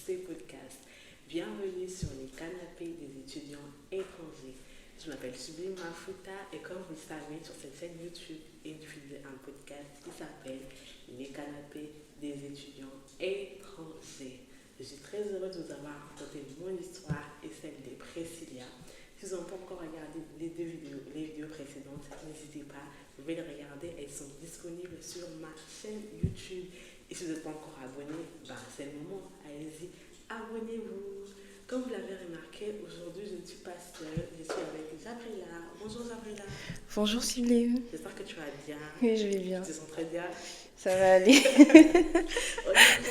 ces podcasts. Bienvenue sur les canapés des étudiants étrangers. Je m'appelle Sublime Mafuta et comme vous le savez, sur cette chaîne YouTube est diffusé un podcast qui s'appelle Les canapés des étudiants étrangers. Je suis très heureuse de vous avoir raconté mon histoire et celle de Priscilla. Si vous n'avez pas encore regardé les vidéos précédentes, n'hésitez pas, vous pouvez les regarder, elles sont disponibles sur ma chaîne YouTube. Et si vous n'êtes pas encore abonné, c'est le moment, allez-y, abonnez-vous. Comme vous l'avez remarqué, aujourd'hui je ne suis pas seule, je suis avec Jabrila. Bonjour Jabrila. Bonjour Sublime. J'espère que tu vas bien. Oui, je vais bien. Tu te sens très bien. Ça va aller.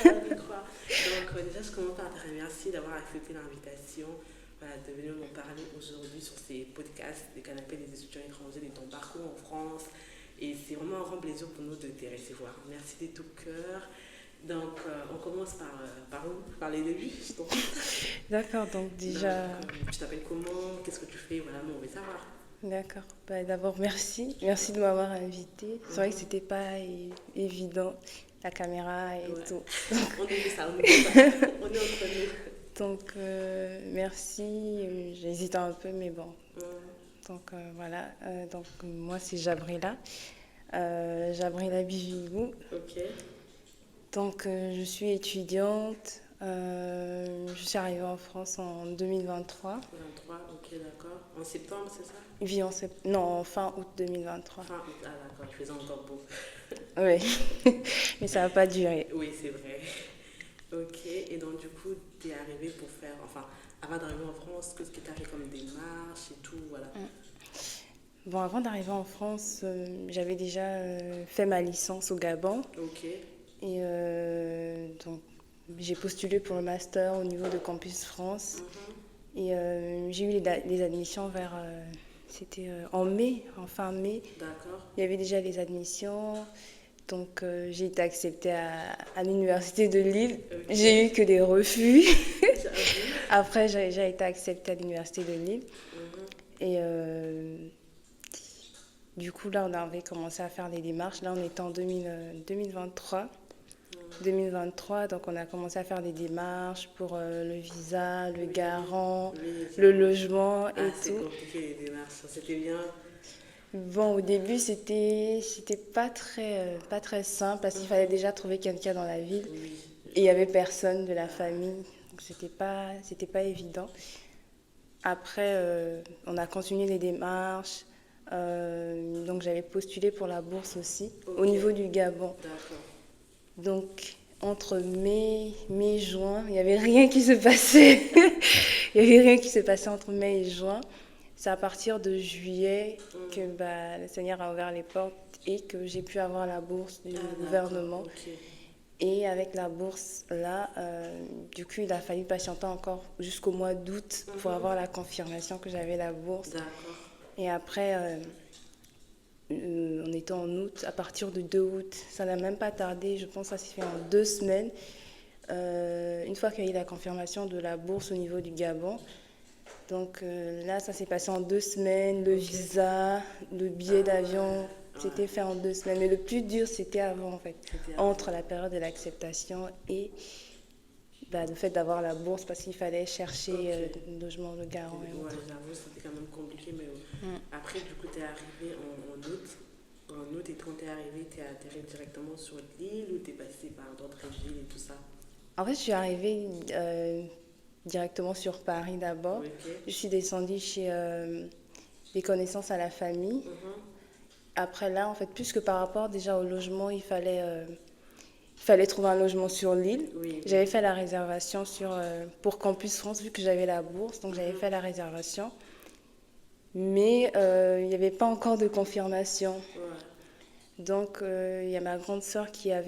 On y croit. Donc déjà je commence par te remercier d'avoir accepté l'invitation. De venir nous parler aujourd'hui sur ces podcasts des canapés des étudiants étrangers, de ton parcours en France. Et c'est vraiment un grand plaisir pour nous de te recevoir. Merci de tout cœur. Donc, on commence par où? Par les débuts, je t'en prie. D'accord, donc déjà... Tu t'appelles comment? Qu'est-ce que tu fais? Voilà, nous, on veut savoir. D'accord. D'abord, merci. Merci de m'avoir invitée. C'est vrai que c'était pas évident, la caméra et tout. On est ça, on est entre nous. Donc, merci. J'hésite un peu, mais bon. Donc, voilà. Donc, moi, c'est Jabrila. Jabrila Bijigou. Ok. Donc, je suis étudiante. Je suis arrivée en France en 2023. 23, ok, d'accord. En septembre, c'est ça? Oui, non, fin août 2023. Fin août, ah d'accord, il faisait encore beau. Oui, mais ça n'a pas duré. Oui, c'est vrai. Ok, et donc du coup, tu es arrivée pour faire, enfin, avant d'arriver en France, qu'est-ce que tu as fait comme démarche et tout, voilà. Bon, avant d'arriver en France, j'avais déjà fait ma licence au Gabon. Ok. Et donc, j'ai postulé pour le master au niveau de Campus France. Et j'ai eu les admissions vers... c'était en mai, en fin mai. D'accord. Il y avait déjà les admissions. Donc, j'ai été acceptée à l'université de Lille. Okay. J'ai eu que des refus. Après, j'ai été acceptée à l'université de Lille. Et du coup, là, on avait commencé à faire les démarches. Là, on était en 2023. 2023, donc on a commencé à faire des démarches pour le visa, le garant, le logement et tout. C'est compliqué les démarches, c'était bien. Bon, au début, c'était pas très simple parce qu'il fallait déjà trouver quelqu'un dans la ville et il y avait personne de la famille, donc c'était pas évident. Après, on a continué les démarches, donc j'avais postulé pour la bourse aussi au niveau du Gabon. D'accord. Donc, entre mai, juin, il n'y avait rien qui se passait. Il n'y avait rien qui se passait entre mai et juin. C'est à partir de juillet que le Seigneur a ouvert les portes et que j'ai pu avoir la bourse du gouvernement. Okay. Et avec la bourse, là, du coup, il a fallu patienter encore jusqu'au mois d'août pour avoir la confirmation que j'avais la bourse. D'accord. Et après... on était en août, à partir de 2 août, ça n'a même pas tardé, je pense que ça s'est fait en 2 semaines. Une fois qu'il y a eu la confirmation de la bourse au niveau du Gabon, donc là ça s'est passé en 2 semaines, le visa, le billet d'avion, c'était fait en 2 semaines. Mais le plus dur c'était avant en fait, entre la période de l'acceptation et le fait d'avoir la bourse parce qu'il fallait chercher le logement, le garant. Ouais, j'avoue, c'était quand même compliqué, mais après, du coup, tu es arrivé en août. En août, et quand tu es arrivé, tu es atterri directement sur l'île ou tu es passé par d'autres villes et tout ça? En fait, je suis arrivée directement sur Paris d'abord. Okay. Je suis descendue chez des connaissances à la famille. Après là, en fait, plus que par rapport déjà au logement, il fallait trouver un logement sur l'île. Oui. J'avais fait la réservation pour Campus France, vu que j'avais la bourse, donc j'avais fait la réservation. Mais il n'y avait pas encore de confirmation. Ouais. Donc, il y a ma grande sœur qui a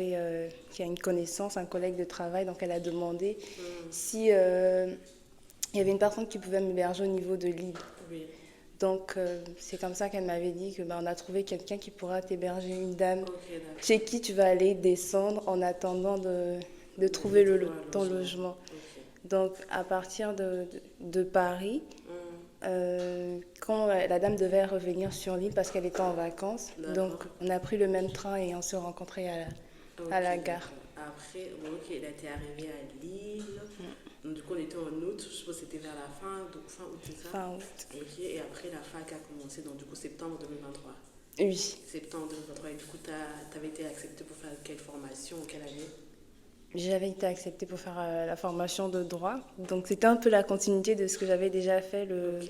une connaissance, un collègue de travail, donc elle a demandé si il y avait une personne qui pouvait m'héberger au niveau de l'île. Oui. Donc, c'est comme ça qu'elle m'avait dit on a trouvé quelqu'un qui pourra t'héberger, une dame chez qui tu vas aller descendre en attendant de trouver ton logement. Okay. Donc, à partir de Paris, quand la dame devait revenir sur l'île parce qu'elle était en vacances, donc on a pris le même train et on s'est rencontrés à la gare. Ah après, bon, ok, là, t'es arrivé à Lille. Donc, du coup, on était en août. Je suppose que c'était vers la fin, donc fin août, c'est ça? Fin août. Ok, et après, la fac a commencé, donc du coup, septembre 2023. Oui. Septembre 2023, et du coup, t'avais été accepté pour faire quelle formation, quelle année? J'avais été acceptée pour faire la formation de droit. Donc c'était un peu la continuité de ce que j'avais déjà fait, Ok,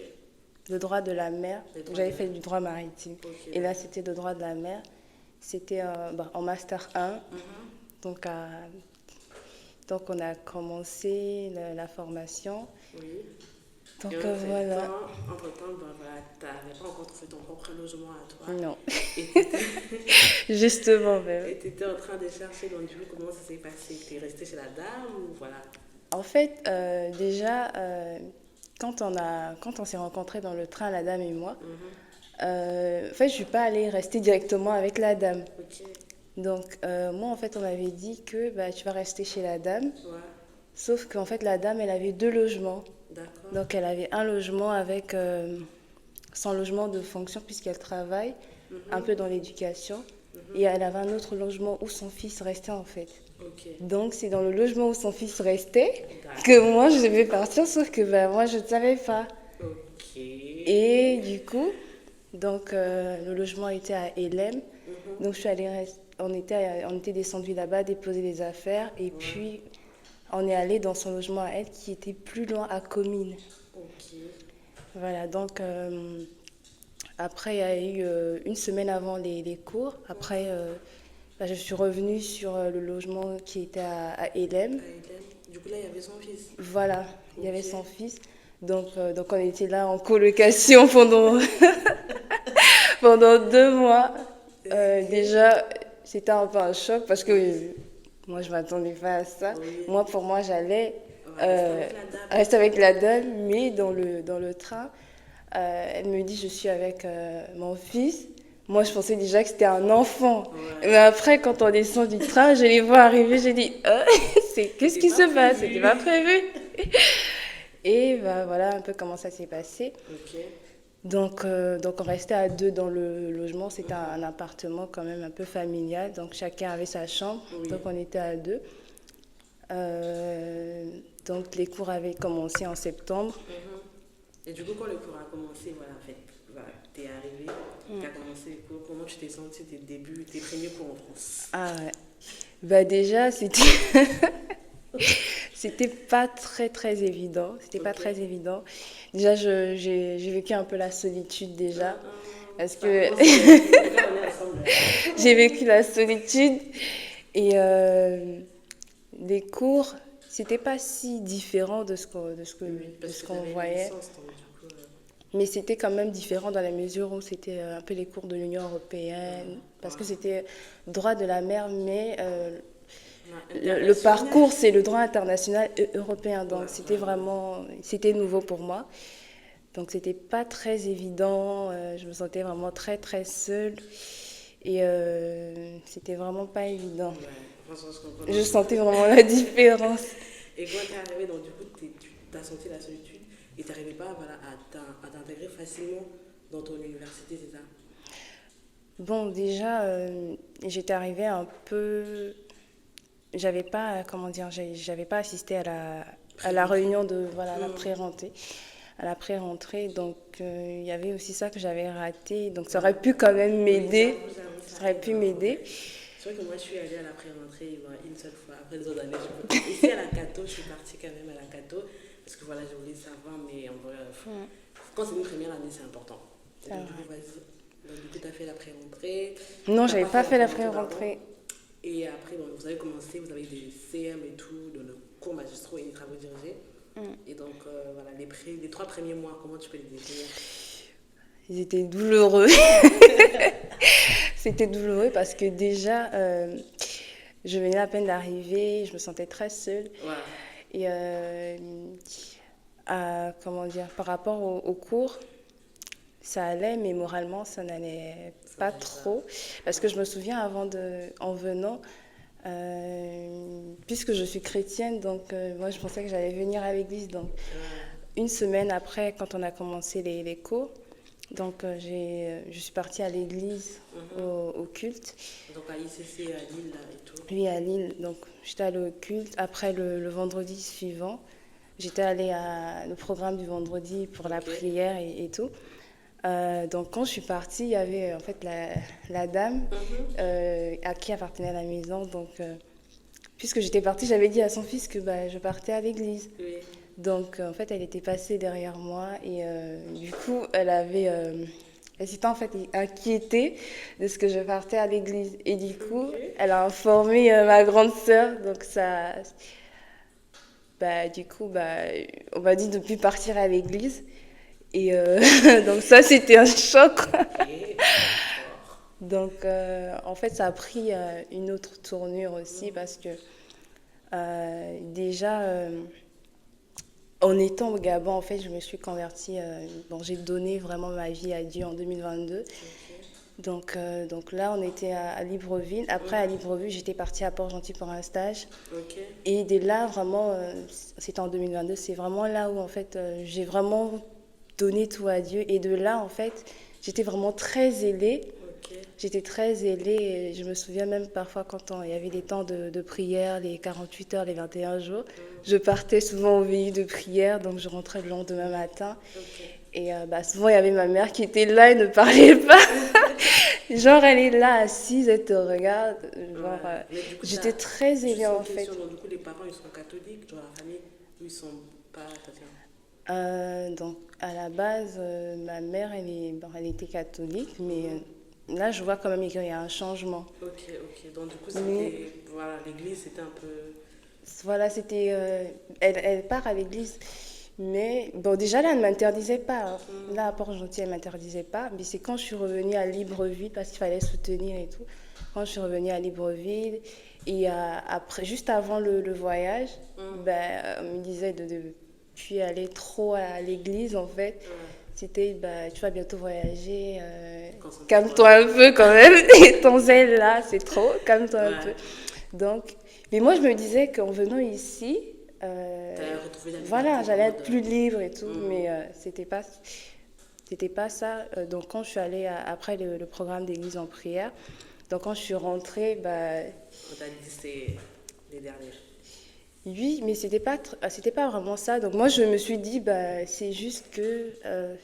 le droit de la mer. les droits de J'avais la fait mer. du droit maritime. Ok, Et là, d'accord. c'était le droit de la mer. C'était en master 1. Mhm. Donc, donc on a commencé la formation. Oui. Donc Et voilà. entre-temps, ben voilà, t'avais pas encore trouvé ton propre logement à toi. Non, Et t'étais justement même. et t'étais en train de chercher, donc du coup, comment ça s'est passé? T'es resté chez la dame ou voilà? En fait, déjà, quand on s'est rencontrés dans le train, la dame et moi, Mhm. en fait, je suis pas allée rester directement avec la dame. Ok, Donc, moi, en fait, on m'avait dit que bah, tu vas rester chez la dame. ouais, Sauf qu'en fait, la dame, elle avait 2 logements. d'accord. Donc, elle avait un logement avec son logement de fonction, puisqu'elle travaille un Mhm. peu dans l'éducation. Et Mhm. elle avait un autre logement où son fils restait, en fait. Ok, Donc, c'est dans le logement où son fils restait que d'accord. moi, je devais partir. Sauf que bah, moi, je ne savais pas. Ok. Et du coup, donc, le logement était à Hélène. Mhm. Donc, je suis allée on était descendu là-bas, déposer les affaires. Et Ouais, puis, on est allé dans son logement à elle qui était plus loin à Comines. ok. Voilà, donc après, il y a eu une semaine avant les cours. Après, bah, je suis revenue sur le logement qui était à Hélène. À Hélène. Du coup, là, il y avait son fils. Voilà, il y avait Ok. son fils. Donc on était là en colocation pendant 2 mois. Ok. Déjà, c'était un peu un choc parce que moi, je ne m'attendais pas à ça. Oui. Moi, pour moi, j'allais On va rester avec la dame. rester avec la dame, mais dans le train, elle me dit, je suis avec mon fils. Moi, je pensais déjà que c'était un enfant. Mais Ouais. après, quand on descend du train, je les vois arriver, j'ai dit, qu'est-ce C'était qui pas se passe? C'était prévu. pas prévu. Et bah, voilà un peu comment ça s'est passé. Ok. Donc on restait à 2 dans le logement. C'était un appartement quand même un peu familial. Donc chacun avait sa chambre. Oui. Donc on était à 2. Donc les cours avaient commencé en septembre. Mhm. Et du coup, quand le cours a commencé, voilà, en fait, voilà, t'es arrivé, t'as commencé les cours. Comment tu t'es senti tes débuts, tes premiers cours en France? Ah ouais. Bah déjà, c'était pas très très évident. C'était pas Ok. très évident. Déjà, j'ai vécu un peu la solitude déjà. Parce Ça que commence bien. Là, on est ensemble. j'ai vécu la solitude. Et les cours, c'était pas si différent Oui, de parce ce que qu'on t'avais une voyait. licence, donc du coup. Mais c'était quand même différent dans la mesure où c'était un peu les cours de l'Union européenne. Parce que Voilà. c'était droit de la mer, mais Ouais, le international. parcours, c'est le droit international et européen. Ouais, Donc ouais, ouais. c'était nouveau pour moi. Donc c'était pas très évident. Je me sentais vraiment très très seule. Et c'était vraiment pas évident. Ouais, franchement, je comprends. Je Donc, du coup, sentais vraiment la différence. et quand t'es arrivé, donc du coup, tu t'as senti la solitude et t'arrivais pas voilà, à t'intégrer facilement dans ton université, c'est ça? Bon, déjà, j'étais arrivée un peu. J'avais pas, comment dire, j'avais pas assisté à la Pré-rentrée. réunion de voilà, la Mhm. pré-rentrée. À la pré-rentrée, donc il y avait aussi ça que j'avais raté. Donc ça Ouais. aurait pu quand même Oui, m'aider. j'avoue, Ça ça aurait aide, pu hein, m'aider. ouais. C'est vrai que moi, je suis allée à la pré-rentrée voilà, une seule fois. Après les autres années, je peux pas. Ici, à la Cato, je suis partie quand même à la Cato. Parce que voilà, je voulais savoir, mais en vrai, quand c'est une première année, c'est important. Et C'est donc, du vrai. coup, vas-y. Donc, du coup, tu as fait la pré-rentrée. Non, T'as j'avais pas pas fait la fait la pré-rentrée, pardon. pré-rentrée. Et après, bon, vous avez commencé, vous avez des CM et tout, dans le cours magistraux et les travaux dirigés. Et donc, voilà, les 3 premiers mois, comment tu peux les définir? Ils étaient douloureux. C'était douloureux parce que déjà, je venais à peine d'arriver, je me sentais très seule. Voilà. Et comment dire, par rapport au cours, ça allait, mais moralement, ça n'allait Ça pas n'allait pas. trop. Parce que je me souviens, en venant, puisque je suis chrétienne, donc moi, je pensais que j'allais venir à l'église. Donc, Ouais. une semaine après, quand on a commencé les cours, Donc, je suis partie à l'église, au culte. Donc à ICC, à Lille là, et tout. Oui, à Lille. Donc, j'étais allée au culte. Après, le vendredi suivant, j'étais allée à le programme du vendredi pour la Ok. prière et tout. Donc, quand je suis partie, il y avait en fait la dame à qui appartenait la maison. Donc, puisque j'étais partie, j'avais dit à son fils que bah, je partais à l'église. Oui. Donc, en fait, elle était passée derrière moi et du coup, elle s'était en fait inquiétée de ce que je partais à l'église. Et du coup, Ok. elle a informé ma grande sœur. Donc, ça, bah, du coup, bah, on m'a dit de ne plus partir à l'église. Et donc, ça, c'était un choc. Ok. D'accord. Donc, en fait, ça a pris une autre tournure aussi parce que déjà. En étant au Gabon, en fait, je me suis convertie. Bon, j'ai donné vraiment ma vie à Dieu en 2022. Ok. Donc là, on était à Libreville. Après, à Libreville, j'étais partie à Port-Gentil pour un stage. Ok. Et dès là, vraiment, c'était en 2022, c'est vraiment là où, en fait, j'ai vraiment donné tout à Dieu. Et de là, en fait, j'étais vraiment très zélée. Ok. J'étais très zélée. Et je me souviens même parfois quand il y avait des temps de prière, les 48 heures, les 21 jours. Je partais souvent au veillées de prière, donc je rentrais le lendemain matin. Ok. Et bah, souvent, il y avait ma mère qui était là et ne parlait pas. Genre, elle est là assise, elle te regarde. Genre, Ouais. Mais du coup, ça, j'étais très zélée juste une en fait. question. Donc, du coup, les parents, ils sont catholiques, genre la famille, ou ils sont pas chrétiens. Donc, à la base, ma mère, bon, elle était catholique, mais là, je vois quand même qu'il y a un changement. Ok, ok. Donc, du coup, Mais c'était. Voilà, l'église, c'était un peu. voilà, c'était. Elle part à l'église. Mais bon, déjà là, elle ne m'interdisait pas, hein. Là, à Port-Gentil, elle ne m'interdisait pas. Mais c'est quand je suis revenue à Libreville, parce qu'il fallait soutenir et tout. Quand je suis revenue à Libreville, et après, juste avant le voyage, ben, on me disait de puis aller trop à l'église, en fait. Ouais. C'était, bah, tu vas bientôt voyager, Concentre-toi. calme-toi un peu quand même. Et ton zèle là, c'est trop, calme-toi un peu. Ouais. Donc, mais moi, je me disais qu'en venant ici, T'as retrouvé la voilà, liberté en j'allais être mode. plus libre et tout, mais c'était pas ça. Donc, quand je suis allée après le programme d'église en prière, donc quand je suis rentrée, bah, On t'a dit c'est les dernières. oui, mais c'était pas vraiment ça. Donc moi, je me suis dit, bah, c'est juste que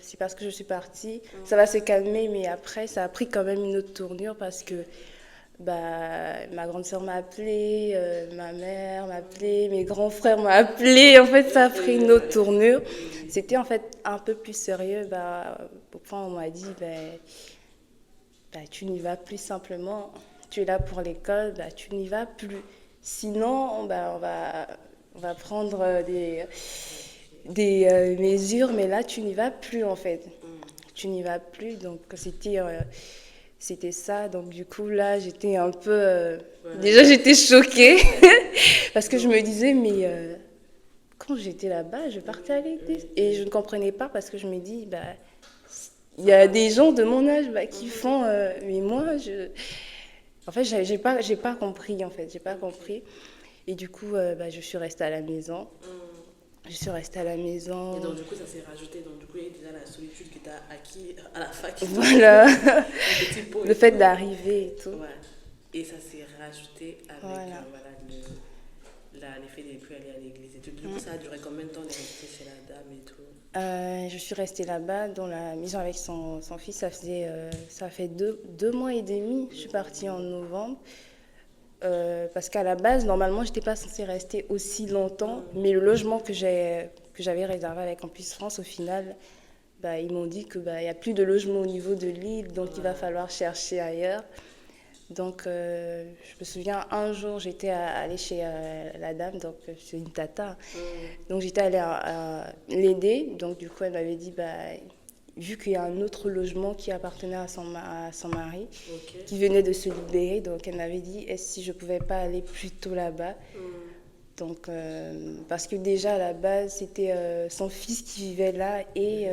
c'est parce que je suis partie, ça va se calmer, mais après, ça a pris quand même une autre tournure parce que bah, ma grande sœur m'a appelée, ma mère m'a appelée, mes grands frères m'ont appelée. En fait, ça a pris une autre tournure. C'était en fait un peu plus sérieux. Bah, au point où on m'a dit, bah, tu n'y vas plus simplement. Tu es là pour l'école, bah, tu n'y vas plus. Sinon, bah, on va prendre des mesures, mais là, tu n'y vas plus en fait. Tu n'y vas plus. Donc, c'était ça. Donc, du coup, là, j'étais un peu. Voilà. Déjà, j'étais choquée parce que je me disais, mais quand j'étais là-bas, je partais à l'église. Et je ne comprenais pas parce que je me dis, bah, il y a des gens de mon âge bah, qui font. Mais moi, en fait, j'ai pas compris, en fait. J'ai pas compris. Et du coup, bah, je suis restée à la maison. Je suis restée à la maison. Et donc, du coup, ça s'est rajouté. Donc, du coup, il y a déjà la solitude que tu as acquis à la fac. Voilà. Un petit pot Le et fait tout. d'arriver et tout. Ouais. Et ça s'est rajouté avec Voilà. voilà, l'effet de ne plus aller à l'église et tout. Du coup, ça a duré combien de temps de rester chez la dame et tout? Je suis restée là-bas dans la maison avec son fils. Ça fait deux mois et demi. Je suis partie en novembre. Parce qu'à la base, normalement, je n'étais pas censée rester aussi longtemps. Mais le logement que j'avais réservé avec Campus France, au final, bah, ils m'ont dit qu'il n'y a plus de logement au niveau de l'île. Donc, il va falloir chercher ailleurs. Donc, je me souviens, un jour, j'étais allée chez la dame, donc c'est une tata. Donc, j'étais allée l'aider. Donc, du coup, elle m'avait dit, bah, vu qu'il y a un autre logement qui appartenait à son mari, Ok. qui venait de se libérer, donc elle m'avait dit, est-ce si je pouvais pas aller plus tôt là-bas? Donc, parce que déjà, à la base, c'était son fils qui vivait là et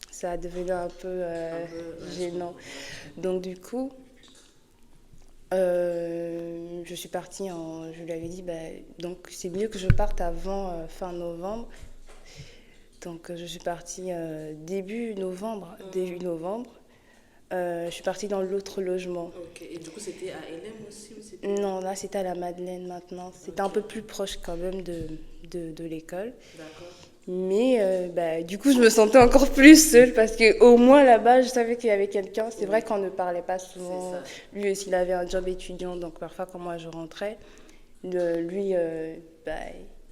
ça a devenu un peu gênant. Donc, du coup... je suis partie je lui avais dit, bah, donc c'est mieux que je parte avant fin novembre. Donc, je suis partie début novembre. Début novembre. Je suis partie dans l'autre logement. Ok, et du coup, c'était à LM aussi ou c'était... Non, là, c'était à la Madeleine maintenant. C'était un peu plus proche quand même de l'école. D'accord. Mais du coup, je me sentais encore plus seule parce qu'au moins là-bas, je savais qu'il y avait quelqu'un. C'est vrai qu'on ne parlait pas souvent. C'est ça. Lui aussi, il avait un job étudiant, donc parfois, quand moi je rentrais, lui,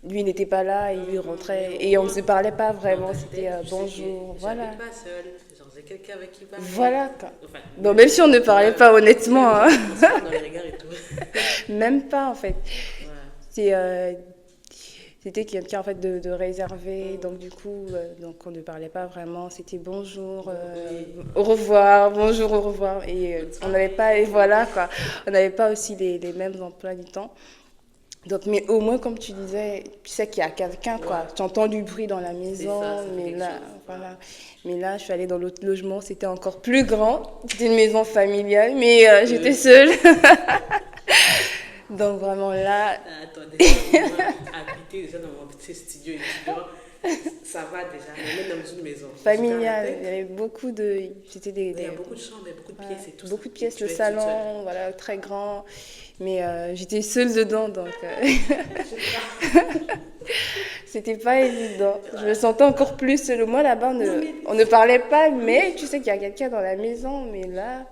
lui n'était pas là, il lui rentrait Mais au et on ne moins, se parlait pas dans vraiment. ta C'était tête, tu sais que bonjour, voilà. j'habite pas seule. Genre, j'ai quelqu'un avec qui parler. Voilà. Enfin, Non, même si on ne parlait pas honnêtement, hein. On se parle dans les regards et tout. Même pas en fait. Ouais. C'est, c'était quelqu'un en fait de réservé, donc du coup, donc on ne parlait pas vraiment. C'était bonjour, au revoir, bonjour, au revoir, et on n'avait pas, et voilà quoi, on n'avait pas aussi les mêmes emplois du temps. Donc, mais au moins, comme tu disais, tu sais qu'il y a quelqu'un, quoi. Tu entends du bruit dans la maison, ça fait mais quelque là, chose. voilà. Mais là, je suis allée dans l'autre logement, c'était encore plus grand. C'était une maison familiale, mais j'étais seule. Donc, vraiment là, Attends, déjà, moi, habiter déjà dans mon petit studio étudiant, ça va déjà, mais même dans une maison. familiale, il y avait beaucoup de. C'était Il y a beaucoup de chambres, il y a beaucoup de voilà, pièces et tout beaucoup ça. de pièces, Tu le es toute seule. salon, voilà, très grand. Mais j'étais seule dedans, donc c'était pas évident. Je me sentais encore plus seule. Moi, là-bas, on ne parlait pas, mais tu sais qu'il y a quelqu'un dans la maison. Mais là,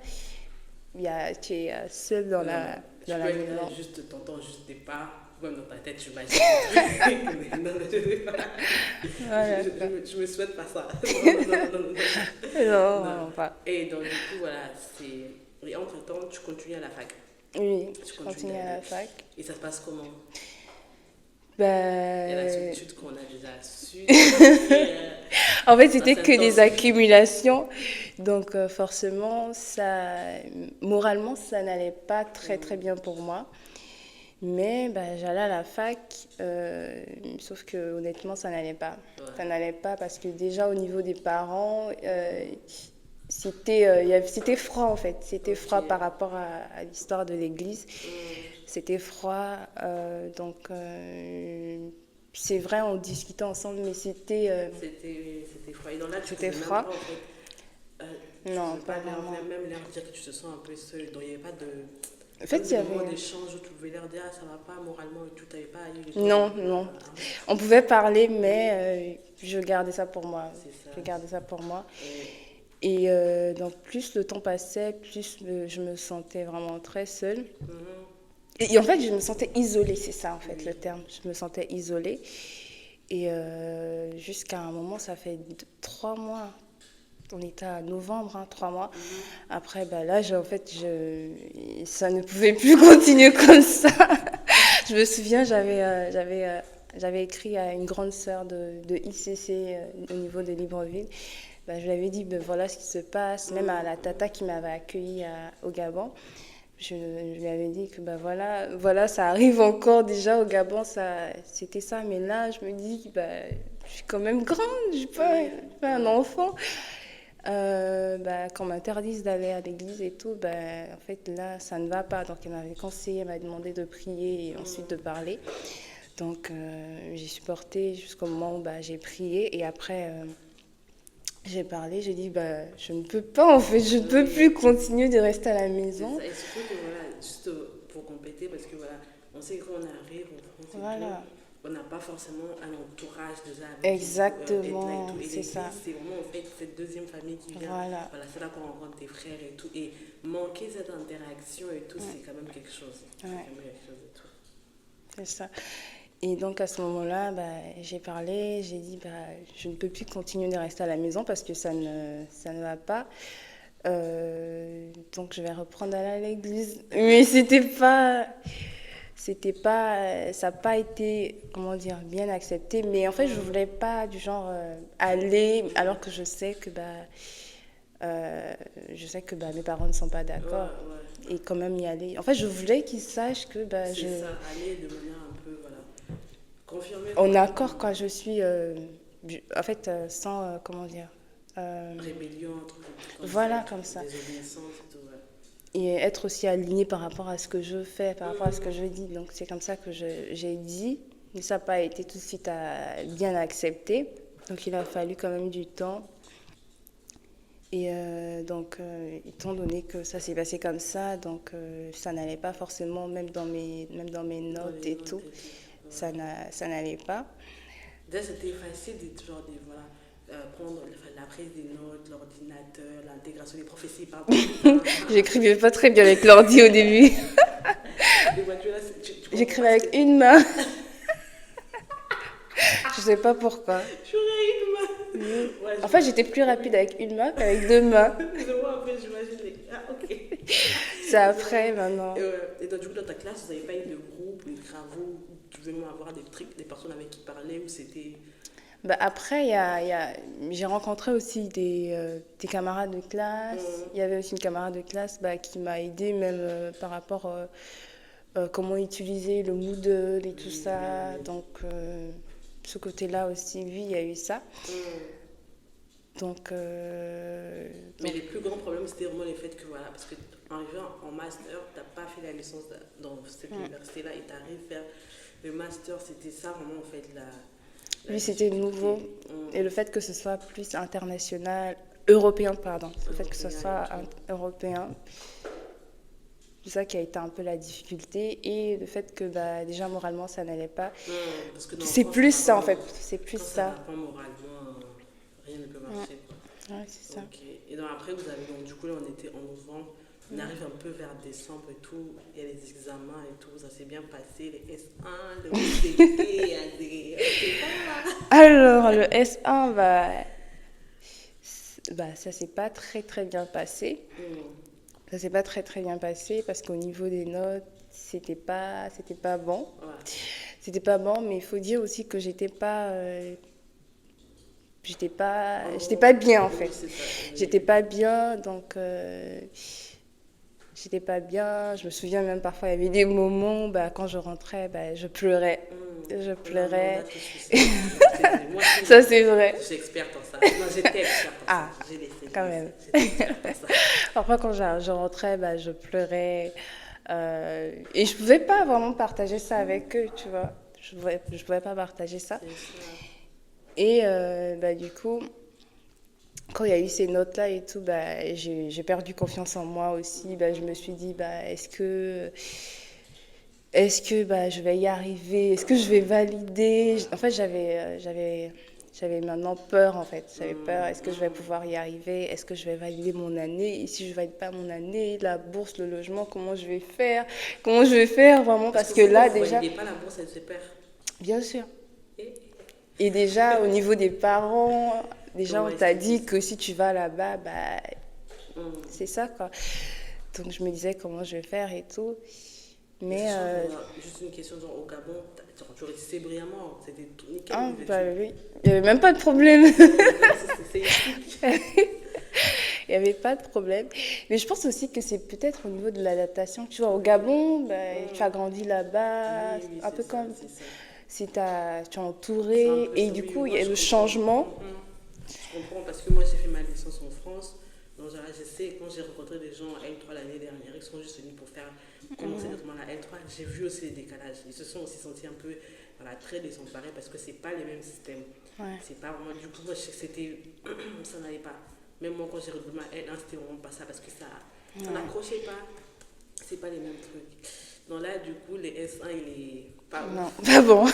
tu es seule dans la Tu peux maison. être juste, t'entends juste des pas, même dans ta tête, tu imagines des trucs. Non, je sais pas. Voilà. Je me souhaite pas ça. Non, Non. pas. Et donc, du coup, voilà, c'est. Et entre-temps, tu continues à la fac. Oui, Tu je continues continue à la fac. Et ça se passe comment? Il y a la Ben, solitude qu'on a déjà su. en fait, c'était que des intensif. accumulations. Donc, forcément, moralement, ça n'allait pas très, très bien pour moi. Mais j'allais à la fac, sauf que honnêtement, ça n'allait pas. Ouais. Ça n'allait pas parce que déjà, au niveau des parents, c'était froid en fait. C'était froid par rapport à l'histoire de l'église. C'était froid. Donc, c'est vrai, on discutait ensemble, mais c'était. C'était froid. Et donc là, tu C'était pouvais froid. même pas, en fait, Non, tu pouvais pas vraiment. même leur dire que tu te sens un peu seule. Donc il n'y avait pas de. En fait, il y Des moments avait. d'échange où tu pouvais leur dire ah, ça va pas moralement et tout, t'avais pas à aller. Non, non. On pouvait parler, mais je gardais ça pour moi. C'est ça. Je gardais ça pour moi. Et- Et donc, plus le temps passait, plus je me sentais vraiment très seule. Et en fait, je me sentais isolée, c'est ça en fait le terme. Je me sentais isolée. Et jusqu'à un moment, ça fait 3 mois. On était à novembre, 3 mois. Après, là, ça ne pouvait plus continuer comme ça. Je me souviens, j'avais écrit à une grande sœur de ICC au niveau de Libreville. Je lui avais dit, voilà ce qui se passe, même à la tata qui m'avait accueillie au Gabon. Je lui avais dit que voilà, ça arrive encore déjà au Gabon, c'était ça. Mais là, je me dis, je suis quand même grande, je suis pas un enfant. Qu'on m'interdise d'aller à l'église et tout, en fait là ça ne va pas. Donc elle m'avait conseillé, elle m'a demandé de prier et ensuite de parler. Donc j'ai supporté jusqu'au moment où j'ai prié et après j'ai parlé, j'ai dit je ne peux pas en fait, je ne peux plus continuer de rester à la maison. Et surtout que voilà, juste pour compléter, parce que voilà, on sait que quand on arrive en France, Voilà. On n'a pas forcément un entourage déjà avec Exactement, et c'est ça. C'est vraiment en fait cette deuxième famille qui vient. Voilà. C'est là qu'on rencontre tes frères et tout. Et manquer cette interaction et tout, c'est quand même quelque chose. C'est quand même quelque chose et tout. C'est ça. Et donc à ce moment-là, j'ai parlé, j'ai dit je ne peux plus continuer de rester à la maison parce que ça ne va pas. Donc je vais reprendre à aller à l'église. Mais ça n'a pas été, comment dire, bien accepté. Mais en fait, je ne voulais pas du genre aller alors que je sais que mes parents ne sont pas d'accord. Et quand même y aller. En fait, je voulais qu'ils sachent que c'est ça, aller de manière un peu, voilà, confirmer. En accord, quoi, je suis, en fait, sans, comment dire... rébellion, un truc voilà, comme ça. Désobéissance et tout, ouais. Et être aussi alignée par rapport à ce que je fais, par rapport à ce que je dis. Donc, c'est comme ça que j'ai dit. Mais ça n'a pas été tout de suite bien accepté. Donc il a fallu quand même du temps. Et étant donné que ça s'est passé comme ça, ça n'allait pas forcément, même dans mes Dans notes les et notes tout, et tout. Ouais. ça n'allait pas. Déjà, c'était facile voilà, prendre la prise des notes, l'ordinateur, l'intégration des professeurs, ils parlent tout. J'écrivais pas très bien avec l'ordi au début. Les voitures, là, tu comprends J'écrivais pas ce avec que... une main. Je sais pas pourquoi. J'aurais une main. Ouais, En fait, j'étais plus rapide avec une main qu'avec deux mains. je vois un peu, j'imagine. Ah, ok. C'est après, maintenant. Et donc, du coup, dans ta classe, vous n'avez pas eu de groupe, de travaux, où tu devais vraiment avoir des trucs, des personnes avec qui parler, ou c'était... Bah, après, j'ai rencontré aussi des camarades de classe. Il y avait aussi une camarade de classe qui m'a aidée même par rapport comment utiliser le Moodle et tout ça. Ce côté-là aussi, oui, il y a eu ça. Mais les plus grands problèmes, c'était vraiment le fait que, voilà, parce que en master, tu n'as pas fait la licence dans cette université-là et tu arrives à faire le master, c'était ça vraiment, en fait, la oui, c'était difficulté. nouveau. Et le fait que ce soit plus international, européen, pardon. Le fait que ce soit européen, c'est ça qui a été un peu la difficulté. Et le fait que déjà moralement, ça n'allait pas. Parce que C'est plus ça, en fait. C'est plus quand ça. va pas moralement, rien ne peut marcher. Quoi. Ouais, c'est ça. Okay. Et donc après, vous avez, donc du coup, là, on était en novembre. On arrive un peu vers décembre et tout. Il y a les examens et tout. Ça s'est bien passé. Les S1, le OCT, il y a des... Alors, le S1, ça s'est pas très, très bien passé. Ça s'est pas très, très bien passé parce qu'au niveau des notes, c'était pas bon. Ouais. C'était pas bon, mais il faut dire aussi que j'étais pas bien en fait. J'étais pas bien, j'étais pas bien. Je me souviens même parfois, il y avait des moments, quand je rentrais, je pleurais. Je pleurais. Moi, ça, c'est vrai. Je suis experte en ça. Non, j'étais experte en ça. J'ai laissé. Quand même. Ça. Parfois, quand je rentrais, je pleurais. Et je pouvais pas vraiment partager ça avec eux, tu vois. Je pouvais pas partager ça. Et du coup, quand il y a eu ces notes-là et tout, j'ai perdu confiance en moi aussi. Je me suis dit, est-ce que je vais y arriver? Est-ce que je vais valider? En fait, j'avais maintenant peur, en fait. J'avais peur. Est-ce que je vais pouvoir y arriver? Est-ce que je vais valider mon année? Et si je ne valide pas mon année, la bourse, le logement, comment je vais faire? Comment je vais faire, vraiment? Parce que là, déjà... Vous ne validez pas la bourse, elle se perd. Bien sûr. Et déjà, au niveau des parents, déjà, on t'a dit que si tu vas là-bas, c'est ça, quoi. Donc, je me disais comment je vais faire et tout. Mais juste une question, genre au Gabon, tu réussissais brillamment, c'était tout nickel. Oui, il n'y avait même pas de problème. Il n'y avait pas de problème. Mais je pense aussi que c'est peut-être au niveau de l'adaptation. Tu vois, au Gabon, tu as grandi là-bas, un peu comme si tu es entouré. Et du coup, il y a le changement. Je comprends parce que moi, j'ai fait ma licence en France. Donc, je sais, quand j'ai rencontré des gens à L3 l'année dernière, ils sont juste venus pour commencer directement la L3. J'ai vu aussi les décalages. Ils se sont aussi sentis un peu très désemparés parce que ce n'est pas les mêmes systèmes. Ouais. C'est pas vraiment. Du coup, moi, ça n'allait pas. Même moi, quand j'ai redoublé ma L1, c'était vraiment pas ça parce que ça n'accrochait pas. C'est pas les mêmes trucs. Donc là, du coup, les S1, il est pas bon. Non, pas bon.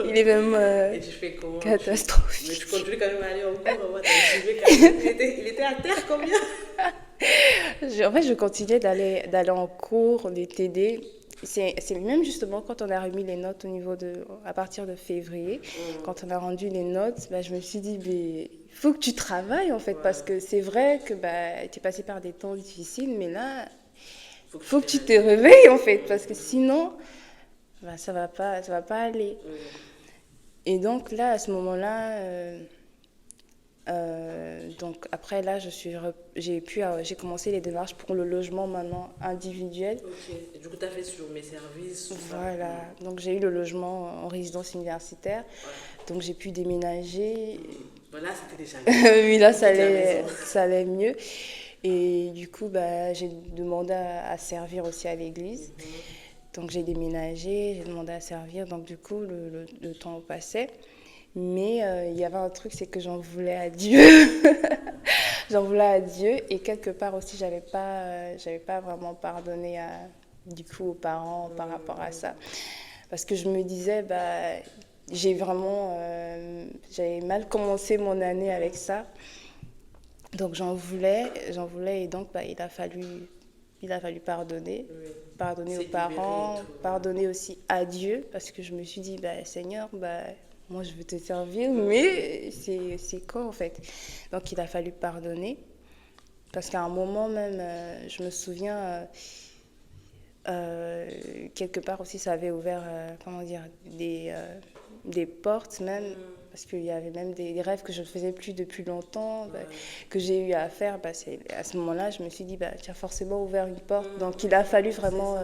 Il est même et tu fais comment? catastrophique. Mais tu continues quand même à aller au cours. Il était à terre combien? En fait, je continuais d'aller en cours, les TD. C'est même justement quand on a remis les notes à partir de février, quand on a rendu les notes, je me suis dit, il faut que tu travailles en fait, parce que c'est vrai que tu es passé par des temps difficiles, mais là, faut que tu te réveilles en fait, parce que sinon, ça va pas aller. Et donc là, à ce moment-là, donc après là, j'ai commencé les démarches pour le logement maintenant individuel. Ok. Et du coup, tu as fait sur mes services. Voilà. Donc j'ai eu le logement en résidence universitaire. Ouais. Donc j'ai pu déménager. Voilà, c'était déjà mieux. Oui, là, ça allait mieux. Et du coup, j'ai demandé à servir aussi à l'église. Donc j'ai déménagé, j'ai demandé à servir. Donc du coup, le temps passait. Mais il y avait un truc, c'est que j'en voulais à Dieu. J'en voulais à Dieu. Et quelque part aussi, j'avais pas vraiment pardonné du coup aux parents par rapport à ça. Parce que je me disais, bah, j'avais mal commencé mon année avec ça. Donc j'en voulais. Et donc bah, il a fallu pardonner. Oui. Pardonner C'est aux parents, libéré et tout. pardonner aussi à Dieu. Parce que je me suis dit, bah, Seigneur, bah, moi je veux te servir, mais c'est quoi en fait? Donc il a fallu pardonner. Parce qu'à un moment même, je me souviens, quelque part aussi, ça avait ouvert, comment dire, des portes même. Parce qu'il y avait même des rêves que je ne faisais plus depuis longtemps, bah, que j'ai eu à faire. Bah, à ce moment-là, je me suis dit, bah, tu as forcément ouvert une porte. Donc il a fallu vraiment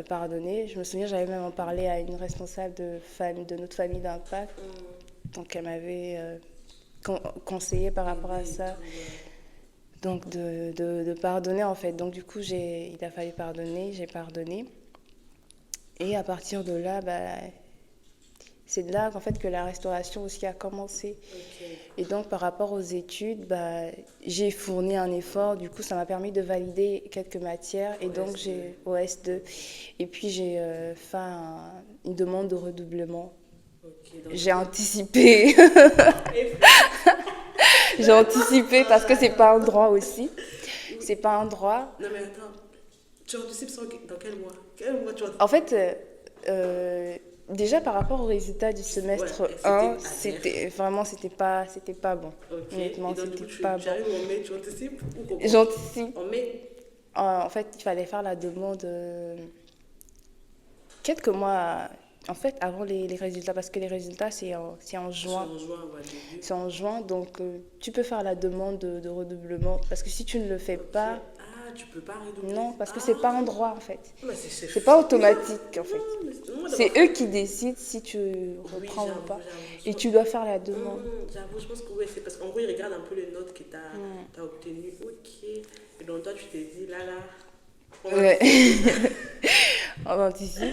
pardonner. Je me souviens, j'avais même en parlé à une responsable de notre famille d'impact. Donc elle m'avait conseillé par rapport à ça. Donc de pardonner en fait. Donc du coup, il a fallu pardonner, j'ai pardonné. Et à partir de là, bah, c'est de là qu'en fait que la restauration aussi a commencé. Ok. Et donc par rapport aux études, bah, j'ai fourni un effort. Du coup, ça m'a permis de valider quelques matières. Et donc j'ai au S2. Et puis j'ai fait une demande de redoublement. Ok, donc J'ai anticipé. J'ai anticipé parce que c'est pas un droit aussi. C'est pas un droit. non mais attends, tu anticipes ça dans quel mois? Quel mois tu anticipes? En fait, déjà par rapport aux résultats du semestre Ouais, 1, c'était c'était pas bon. Ok. Honnêtement, Et donc du c'était coup, pas tu bon. arrives en mai, tu anticipes ou comment? J'anticipe. En mai? En fait, il fallait faire la demande quelques mois, en fait, avant les résultats, parce que les résultats, c'est en C'est juin. en juin, ouais, début. C'est en juin, donc tu peux faire la demande de redoublement. Parce que si tu ne le fais Ok. pas, Ah, tu peux pas redoubler. non, parce que Ah, c'est pas un droit en fait. mais c'est C'est pas fou. automatique en fait. Non, mais moi, C'est d'abord, eux qui décident si tu oui, reprends ou pas. j'avoue. Et tu dois faire la demande. J'avoue, je pense que ouais, c'est parce qu'en gros, ils regardent un peu les notes que tu as obtenues. Ok. Et donc, toi, tu t'es dit, là, on va Ouais. anticiper. On anticipe.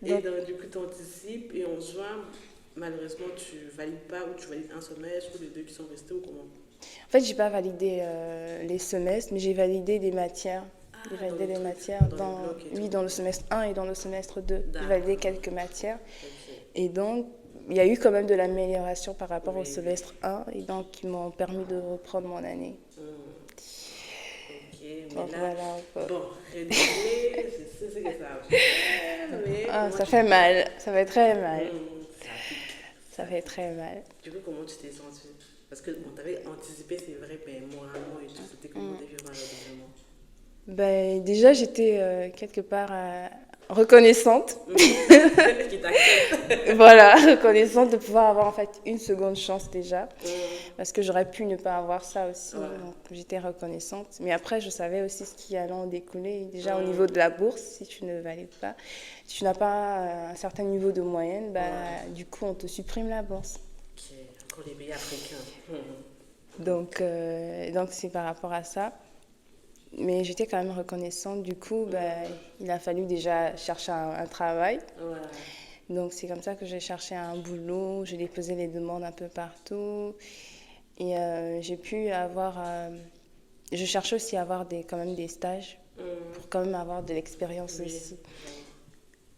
Et Donc, donc, du coup, tu anticipes. Et en juin, malheureusement, tu valides pas ou tu valides un semestre ou les deux qui sont restés ou comment? en fait, j'ai pas validé les semestres, mais j'ai validé des matières. J'ai Dans validé les des trucs, matières dans les blocs et oui, tout. dans le semestre 1 et dans le semestre 2. J'ai D'accord. validé quelques matières. Ok. Et donc, il y a eu quand même de l'amélioration par rapport au Oui. semestre 1 et donc qui m'ont permis de reprendre mon année. Ok, mais Donc là, voilà. bon, rédoubler, je sais ce que ça va faire, mais Ah, comment ça tu fait t'es... mal, ça fait très mal. Ça pique. Ça fait très mal. Du coup, comment tu t'es sentie? Parce que bon, t'avais anticipé, c'est vrai, mais moralement et tout, c'était comment t'es vivre vraiment? Ben, déjà, j'étais quelque part reconnaissante. Qui t'accepte. Voilà, reconnaissante de pouvoir avoir en fait une seconde chance déjà. Hum, Parce que j'aurais pu ne pas avoir ça aussi. Ouais. Donc j'étais reconnaissante. Mais après, je savais aussi ce qui allait en découler. Déjà au Hum. niveau de la bourse, si tu ne valides pas, si tu n'as pas un certain niveau de moyenne, bah, du coup, on te supprime la bourse. Ok, encore les pays africains. Donc c'est par rapport à ça. Mais j'étais quand même reconnaissante. Du coup, bah, il a fallu déjà chercher un travail. Ouais. Donc c'est comme ça que j'ai cherché un boulot. J'ai déposé les demandes un peu partout. Et j'ai pu avoir... je cherchais aussi à avoir quand même des stages pour quand même avoir de l'expérience Oui. aussi.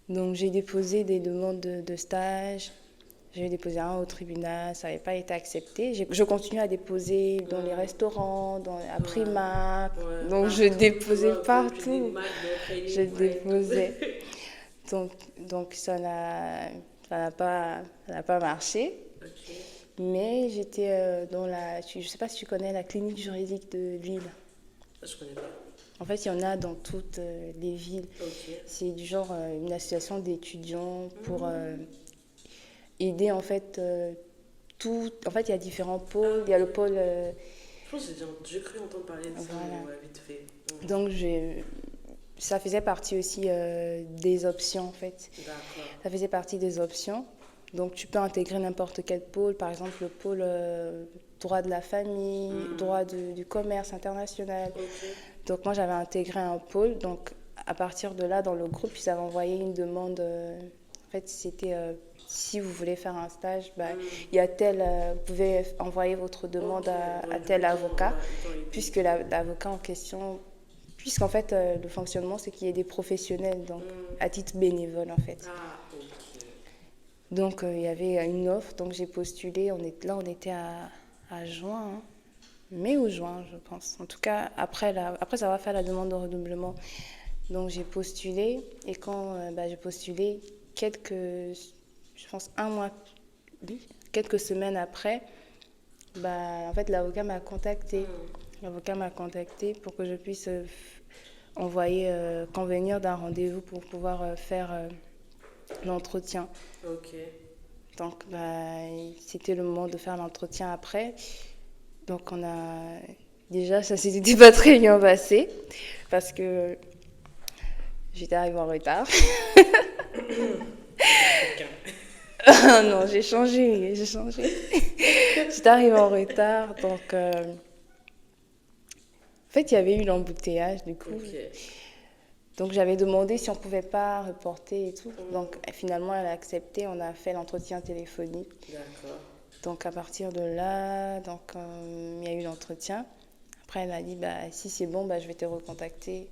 Donc j'ai déposé des demandes de stage. J'ai déposé un au tribunal, ça n'avait pas été accepté. Je continue à déposer dans les restaurants, à Primark. Ouais, Donc partout, je déposais tu dis partout. Mac, donc, Je ouais, déposais. Donc ça n'a pas marché. Ok. Mais j'étais dans je ne sais pas si tu connais la clinique juridique de Lille. Je connais pas. En fait, il y en a dans toutes les villes. Ok. C'est du genre une association d'étudiants pour aider en fait tout. En fait, il y a différents pôles. Il y a le pôle. Je pense que j'ai cru entendre parler de ça, Voilà. mais ouais, vite fait. Donc ça faisait partie aussi des options en fait. D'accord. Ça faisait partie des options. Donc tu peux intégrer n'importe quel pôle, par exemple le pôle droit de la famille, droit du commerce international. Ok. Donc moi j'avais intégré un pôle. Donc à partir de là, dans le groupe, ils avaient envoyé une demande. En fait, c'était si vous voulez faire un stage, il y a tel, vous pouvez envoyer votre demande à tel avocat, puisque l'avocat en question, puisqu'en fait, le fonctionnement, c'est qu'il y ait des professionnels, donc à titre bénévole, en fait. Ah, ok. Donc, il y avait une offre, donc j'ai postulé. On était à juin, hein. Mai ou juin, je pense. En tout cas, après avoir fait la demande de redoublement. Donc, j'ai postulé. Et quand j'ai postulé, je pense un mois, quelques semaines après, en fait, l'avocat m'a contacté. L'avocat m'a contacté pour que je puisse convenir d'un rendez-vous pour pouvoir faire l'entretien. Ok. Donc, c'était le moment de faire l'entretien après. Donc, déjà, ça s'était pas très bien passé parce que j'étais arrivée en retard. Non, j'ai changé. J'étais arrivée en retard, donc en fait, il y avait eu l'embouteillage du coup. Ok. Donc, j'avais demandé si on pouvait pas reporter et tout. Donc, finalement, elle a accepté. On a fait l'entretien téléphonique. D'accord. Donc, à partir de là, il y a eu l'entretien. Après, elle m'a dit, si c'est bon, je vais te recontacter.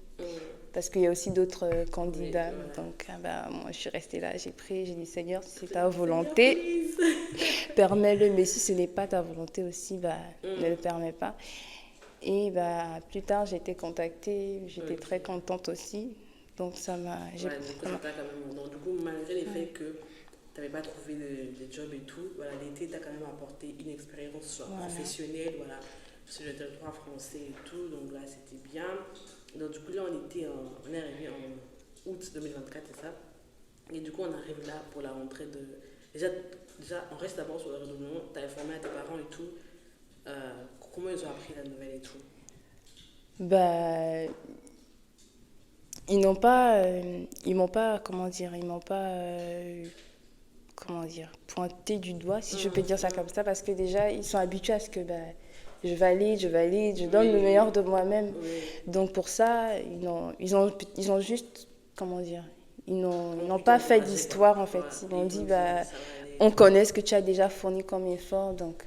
Parce qu'il y a aussi d'autres candidats. Oui, voilà. Donc, moi, je suis restée là. J'ai dit, Seigneur, si c'est ta volonté, permets-le. Mais si ce n'est pas ta volonté aussi, ne le permets pas. Et plus tard, j'ai été contactée. J'étais très contente aussi. Donc, ça m'a... Du coup, ça t'a quand même... Donc, du coup, malgré les faits que tu n'avais pas trouvé de job et tout, l'été t'a quand même apporté une expérience professionnelle, sur le territoire français et tout. Donc là, c'était bien. Donc, du coup, là, on est arrivé en août 2024, c'est ça. Et du coup, on arrive là pour la rentrée de... Déjà on reste d'abord sur le redoublement. Tu as informé à tes parents et tout. Comment ils ont appris la nouvelle et tout? Ils m'ont pas, pointé du doigt, si je peux dire ça comme ça, parce que déjà, ils sont habitués à ce que je valide, je donne le meilleur de moi-même. Oui. Donc pour ça, ils ont juste, ils n'ont pas fait d'histoire en fait. Ils m'ont dit, on connaît ce que tu as déjà fourni comme effort, donc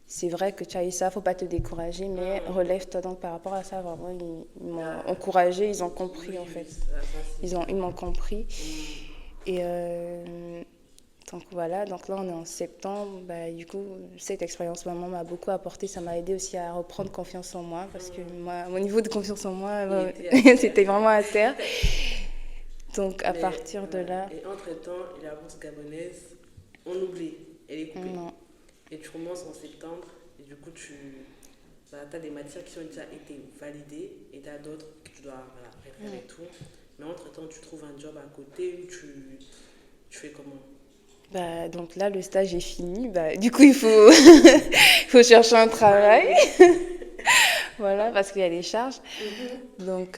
c'est vrai que tu as eu ça, faut pas te décourager, mais relève-toi. Donc par rapport à ça, vraiment, ils m'ont encouragée, ils ont compris en fait. Ils m'ont compris. Et donc voilà, donc là on est en septembre. Du coup, cette expérience vraiment m'a beaucoup apporté. Ça m'a aidé aussi à reprendre confiance en moi, parce que mon niveau de confiance en moi, c'était vraiment à terre. Donc à partir de là... Et entre-temps, la bourse gabonaise, on oublie, elle est coupée. Non. Et tu commences en septembre, et du coup, tu as des matières qui ont déjà été validées, et tu as d'autres que tu dois référer et tout. Mais entre-temps, tu trouves un job à côté, ou tu fais comment? Donc là, le stage est fini. Du coup, il faut, il faut chercher un travail. Voilà, parce qu'il y a des charges. Donc,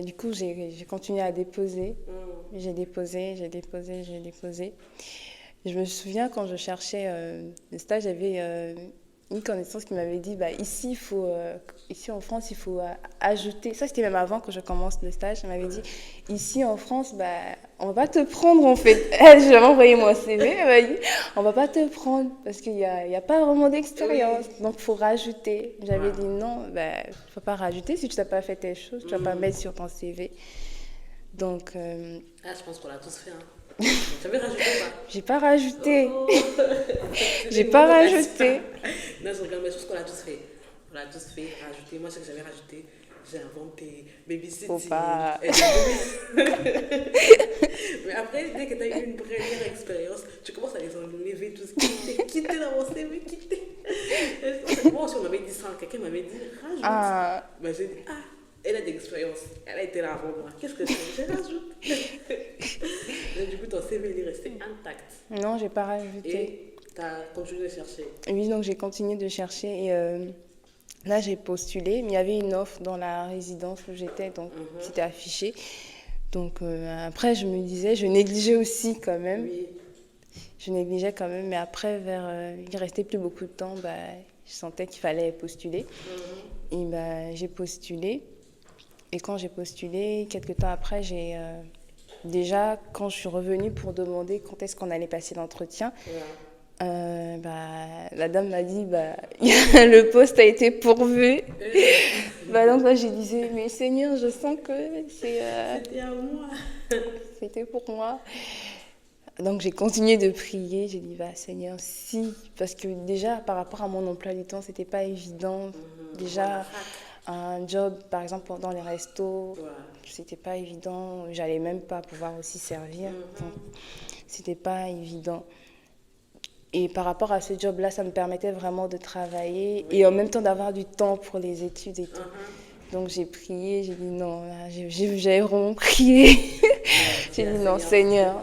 du coup, j'ai continué à déposer. J'ai déposé. Je me souviens, quand je cherchais le stage, j'avais une connaissance qui m'avait dit, ici en France, il faut ajouter. Ça, c'était même avant que je commence le stage. Elle m'avait dit, ici en France, on va pas te prendre en fait. J'avais envoyé mon CV, elle m'a dit, on va pas te prendre parce qu'il y a pas vraiment d'expérience. Donc, il faut rajouter. J'avais dit, non, faut pas rajouter. Si tu n'as pas fait telle chose, tu vas pas mettre sur ton CV. Donc... je pense qu'on l'a tous fait, hein. Tu avais rajouté ou pas? J'ai pas rajouté. J'ai pas rajouté. Non, je regarde, mais je pense qu'on l'a tous fait. On l'a tous fait, rajouter. Moi, ce que j'avais rajouté, j'ai inventé babysitting. Faut pas. Mais après, dès que tu as eu une première expérience, tu commences à les enlever, tout ce qui était quitté dans mon CV, quitté. Moi aussi, on m'avait dit ça. Quelqu'un m'avait dit, rajoute. Mais j'ai dit, elle a de l'expérience. Elle a été là avant moi. Qu'est-ce que je fais? Je rajoute. Et du coup, ton CV, il est resté intact. Non, j'ai pas rajouté. Et tu as continué de chercher? Oui, donc j'ai continué de chercher. Et là, j'ai postulé. Mais il y avait une offre dans la résidence où j'étais, donc c'était affiché. Donc après, je me disais, je négligeais aussi quand même. Oui. Je négligeais quand même. Mais après, il restait plus beaucoup de temps. Je sentais qu'il fallait postuler. Et j'ai postulé. Et quand j'ai postulé, quelques temps après, j'ai déjà, quand je suis revenue pour demander quand est-ce qu'on allait passer l'entretien, la dame m'a dit le poste a été pourvu. Donc là, j'ai dit, mais Seigneur, je sens que C'était à moi. C'était pour moi. Donc j'ai continué de prier. J'ai dit, Seigneur, si. Parce que déjà, par rapport à mon emploi du temps, c'était pas évident. Déjà, un job, par exemple, dans les restos, c'était pas évident. J'allais même pas pouvoir aussi servir. Donc, c'était pas évident. Et par rapport à ce job-là, ça me permettait vraiment de travailler et en même temps d'avoir du temps pour les études et tout. Donc j'ai prié, j'ai dit non, j'ai vraiment prié. J'ai dit non, Seigneur,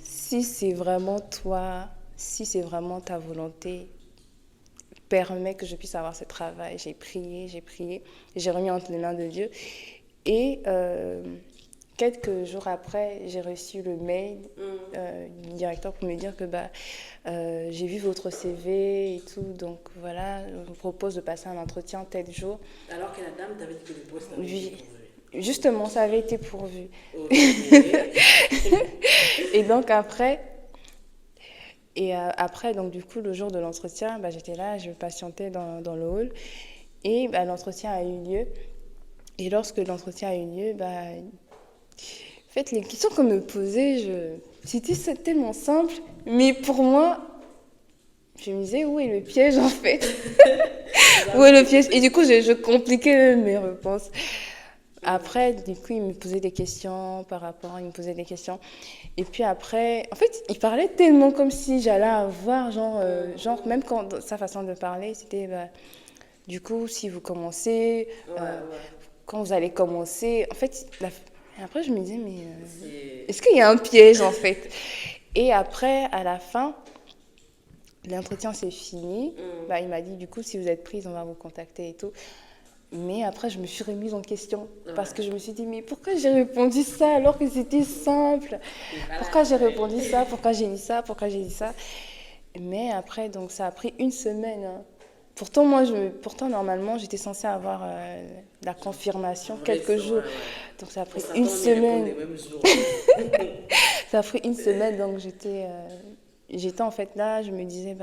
si c'est vraiment toi, si c'est vraiment ta volonté, permets que je puisse avoir ce travail. J'ai prié, j'ai remis entre les mains de Dieu. Et quelques jours après, j'ai reçu le mail du directeur pour me dire que j'ai vu votre CV et tout, donc voilà, je vous propose de passer un entretien tel jour. Alors que la dame t'avait dit que le poste avait été pourvu. Justement, ça avait été pourvu. Okay. Et donc après, donc du coup, le jour de l'entretien, j'étais là, je patientais dans le hall. Et l'entretien a eu lieu. Et lorsque l'entretien a eu lieu, en fait, les questions qu'on me posait, c'était tellement simple. Mais pour moi, je me disais, où est le piège en fait? Où est le piège? Et du coup, je compliquais mes réponses. Après, du coup, il me posait des questions Et puis après, en fait, il parlait tellement comme si j'allais avoir, genre même quand sa façon de parler, c'était, du coup, si vous commencez, quand vous allez commencer, en fait, après, je me disais, mais est-ce qu'il y a un piège, en fait? Et après, à la fin, l'entretien s'est fini. Il m'a dit, du coup, si vous êtes prise, on va vous contacter et tout. Mais après, je me suis remise en question parce que je me suis dit, mais pourquoi j'ai répondu ça alors que c'était simple? Pourquoi j'ai répondu ça? Pourquoi j'ai dit ça? Pourquoi j'ai dit ça? Mais après, donc, ça a pris une semaine. Pourtant, normalement, j'étais censée avoir la confirmation quelques jours. Donc, ça a pris une semaine. Ça a pris une semaine, donc j'étais en fait là, je me disais,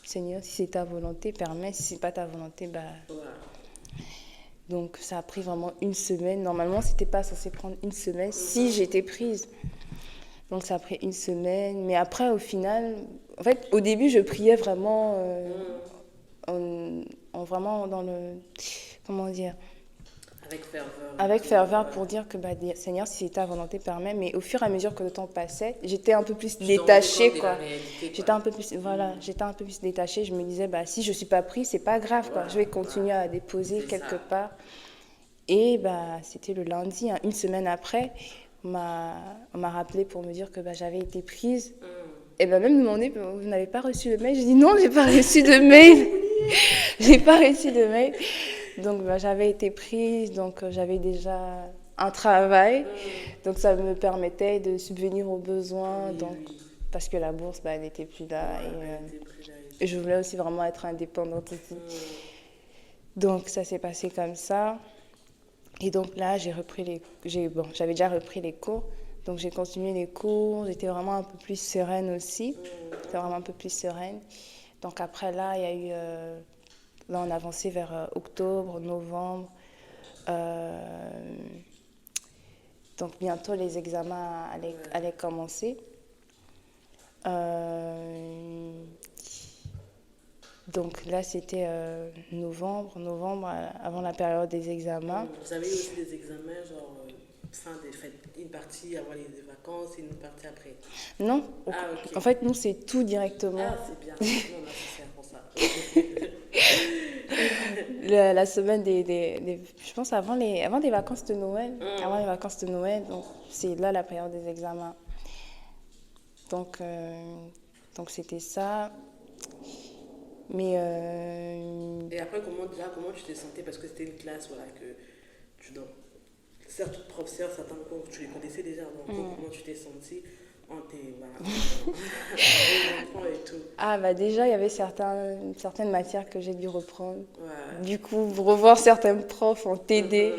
Seigneur, si c'est ta volonté, permets. Si c'est pas ta volonté, Donc, ça a pris vraiment une semaine. Normalement, c'était pas censé prendre une semaine si j'étais prise. Donc, ça a pris une semaine. Mais après, au final, en fait, au début, je priais vraiment, vraiment dans le... Comment dire? Avec ferveur pour dire que, Seigneur, si c'est ta volonté, permet. Mais au fur et à mesure que le temps passait, j'étais un peu plus détachée, quoi. J'étais un peu plus détachée. Je me disais, si je suis pas prise, c'est pas grave, quoi. Je vais continuer à déposer quelque part. Et c'était le lundi, une semaine après, on m'a rappelé pour me dire que j'avais été prise. Et même demandé, vous n'avez pas reçu le mail? J'ai dit non, j'ai pas reçu de mail. J'ai pas reçu de mail. Donc, j'avais été prise, donc j'avais déjà un travail. Donc, ça me permettait de subvenir aux besoins. Parce que la bourse, elle n'était plus là. Et je voulais aussi vraiment être indépendante aussi. Donc, ça s'est passé comme ça. Et donc là, j'avais déjà repris les cours. Donc, j'ai continué les cours. J'étais vraiment un peu plus sereine aussi. Donc, après, là, il y a eu... Là, on avançait vers octobre, novembre. Donc, bientôt, les examens allaient commencer. Donc, là, c'était novembre, avant la période des examens. Vous avez eu aussi des examens, genre, une partie avant les vacances et une partie après? Non. Okay. En fait, nous, c'est tout directement. Ah, c'est bien. Non, c'est pour ça. La semaine je pense avant les vacances de Noël. Avant les vacances de Noël, donc c'est là la période des examens. Donc c'était ça. Mais Et après, comment tu t'es sentie? Parce que c'était une classe, certains professeurs, certains cours, tu les connaissais déjà. Donc, comment tu t'es sentie en tes et tout? Déjà, il y avait certaines matières que j'ai dû reprendre. Du coup, revoir certains profs en TD,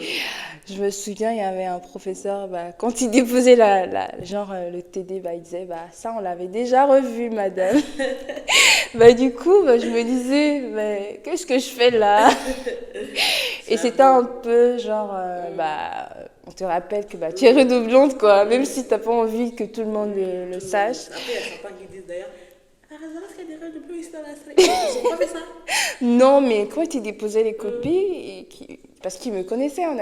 Je me souviens, il y avait un professeur, bah, quand il déposait le TD, bah, il disait, bah, ça, on l'avait déjà revu, madame. Bah, du coup, bah, je me disais, mais qu'est-ce que je fais là? Et c'était un J'avoue. peu genre, bah, on te rappelle que bah, tu es redoublante, quoi, même si t'as pas envie que tout le monde Oui, le tout le monde le sache. sait. Après, il y a certains qui disent d'ailleurs, par hasard, est-ce qu'il y a des règles de plus ici dans la salle? Ils n'ont pas fait ça. Non, mais quand il déposait les Hum. copies, parce qu'il me connaissait, Ah,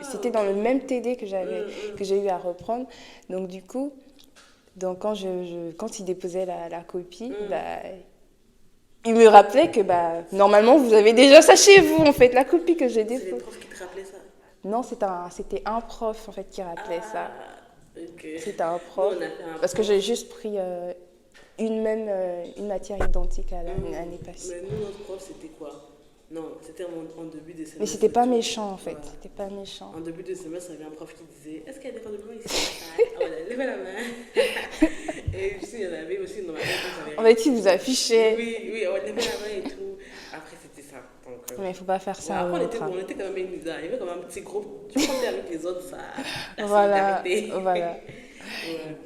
c'était ok. dans le même TD que Hum. j'ai eu à reprendre. Donc du coup, quand quand il déposait la copie, Hum. bah, il me rappelait que bah, normalement, vous avez déjà ça chez vous, en fait, la copie que j'ai C'est les déposée. profs qui te rappelaient ça. Non, c'était un prof, en fait, qui rappelait ça. Ah, ok. C'était un Nous, prof. on a fait un Parce que j'ai prof. juste pris une matière identique à l'année passée. Mais nous, notre prof, c'était quoi? Non, c'était en début de Mais semestre c'était et pas tout. méchant, en fait. Voilà. C'était pas méchant. En début de semestre, il y avait un prof qui disait, est-ce qu'il y a des redoublements ici dans la salle? Ah, voilà, levez la main. Et puis, il y en avait aussi dans ma tête quand j'avais En fait, il réussi. vous affichait. Oui, oui, on levait la main et tout. Après, c'était ça. Donc, Mais il faut pas faire ouais, ça après, aux autres, hein. on était quand même une. Il y avait quand même un petit groupe. Tu comptais avec les autres, ça. La Voilà, solidarité. voilà. Ouais.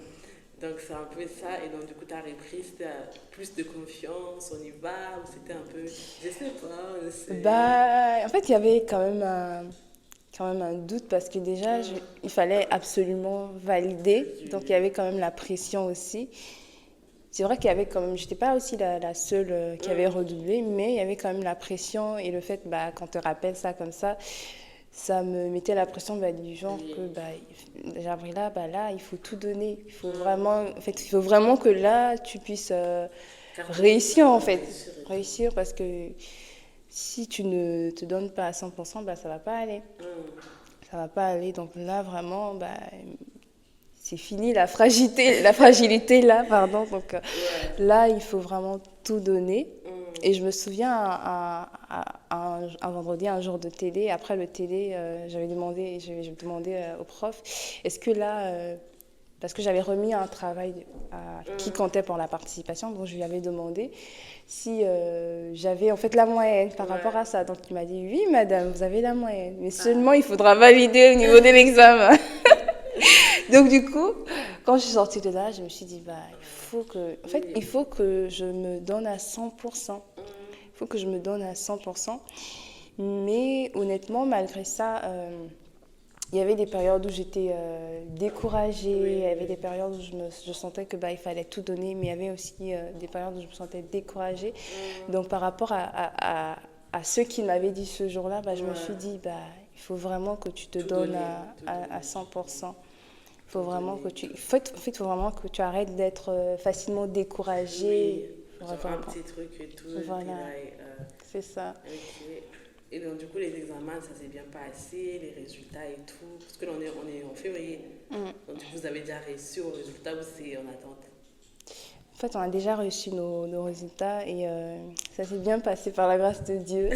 Donc, c'est un peu ça. Et donc, du coup, tu as repris, c'était plus de confiance, on y va, ou c'était un peu. Je sais pas, je sais. Bah, en fait, il y avait quand même un doute parce que déjà, il fallait absolument valider. Donc, il y avait quand même la pression aussi. C'est vrai qu'il y avait quand même, j'étais pas aussi la seule qui avait redoublé, mais il y avait quand même la pression et le fait, bah, quand on te rappelle ça comme ça me mettait la pression bah, du genre Oui. que bah, Gabriela, bah, là, il faut tout donner. Il faut vraiment, en fait, il faut vraiment que là, tu puisses réussir, en fait. Réussir et tout. Réussir parce que si tu ne te donnes pas à 100%, bah, ça va pas aller. Ça va pas aller. Donc là, vraiment, bah, c'est fini la fragilité là, pardon. Donc Ouais. là, il faut vraiment tout donner. Hum. Et je me souviens un vendredi, un jour de télé, après le télé, j'avais demandé au prof, est-ce que là, parce que j'avais remis un travail qui comptait pour la participation, donc je lui avais demandé si j'avais en fait la moyenne par rapport à ça. Donc il m'a dit oui madame, vous avez la moyenne, mais seulement il faudra valider au niveau de l'examen. Donc du coup, quand je suis sortie de là, je me suis dit, bah, il faut que je me donne à 100%. Il faut que je me donne à 100%. Mais honnêtement, malgré ça, il y avait des périodes où j'étais découragée, il y avait des périodes où je sentais que bah, il fallait tout donner, mais il y avait aussi des périodes où je me sentais découragée. Donc par rapport à ceux qui m'avaient dit ce jour-là, bah, je me suis dit, bah, il faut vraiment que tu te donnes à 100%. Faut vraiment que tu, faut vraiment que tu arrêtes d'être facilement découragé. Oui, genre un petit truc et tout. Voilà, c'est ça. Ok. Et donc, du coup, les examens, ça s'est bien passé, les résultats et tout. Parce que là, on est en février. Donc, du coup, vous avez déjà reçu vos résultats ou c'est en attente? En fait, on a déjà reçu nos résultats et ça s'est bien passé par la grâce de Dieu.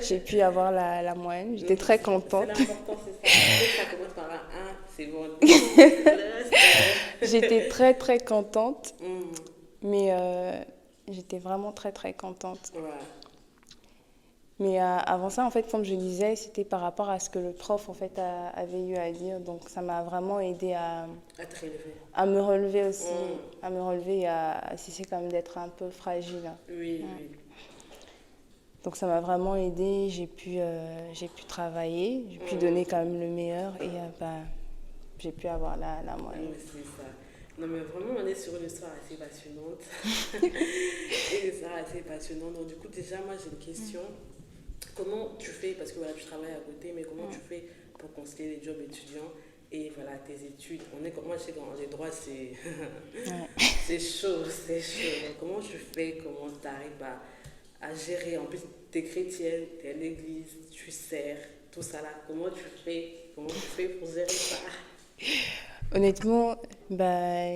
J'ai pu avoir la moyenne. J'étais très contente. C'est l'important, c'est ça. Dès que ça commence par un 1, c'est bon. J'étais très, très contente. Hum. Mais j'étais vraiment très, très contente. Ouais. Mais avant ça, en fait, comme je disais, c'était par rapport à ce que le prof en fait, avait eu à dire. Donc ça m'a vraiment aidé À te relever. à me relever aussi, à me relever et à cesser quand même d'être un peu fragile. Oui, oui. Donc ça m'a vraiment aidé, j'ai pu travailler, j'ai pu donner quand même le meilleur et bah, j'ai pu avoir la moyenne. Oui, c'est ça. Non, mais vraiment, on est sur une histoire assez passionnante. Une histoire assez passionnante. Donc, du coup, déjà, moi, j'ai une question. Comment tu fais, parce que voilà, tu travailles à côté, mais comment tu fais pour concilier les jobs étudiants et voilà, tes études? Moi, je sais que dans les droits, c'est c'est chaud, c'est chaud. Donc, comment tu fais, comment tu arrives à gérer? En plus, tu es chrétienne, tu es à l'église, tu sers, tout ça là. Comment tu fais pour gérer ça? Honnêtement, bah,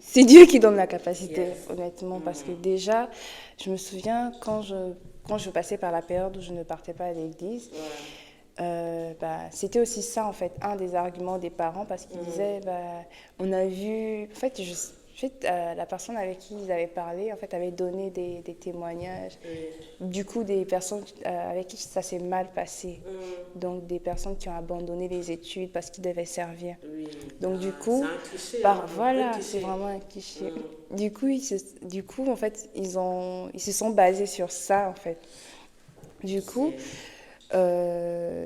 c'est Dieu qui donne la capacité, Yes. honnêtement, parce que déjà, je me souviens quand je passais par la période où je ne partais pas à l'église, bah, c'était aussi ça, en fait, un des arguments des parents, parce qu'ils disaient, bah, on a vu, en fait, fait, la personne avec qui ils avaient parlé, en fait, avait donné des témoignages. Du coup, des personnes avec qui ça s'est mal passé. Donc, des personnes qui ont abandonné les études parce qu'ils devaient servir. Donc, du coup, c'est un cliché, voilà, cliché. c'est vraiment un cliché. Du coup, en fait, ils se sont basés sur ça, en fait. Du coup,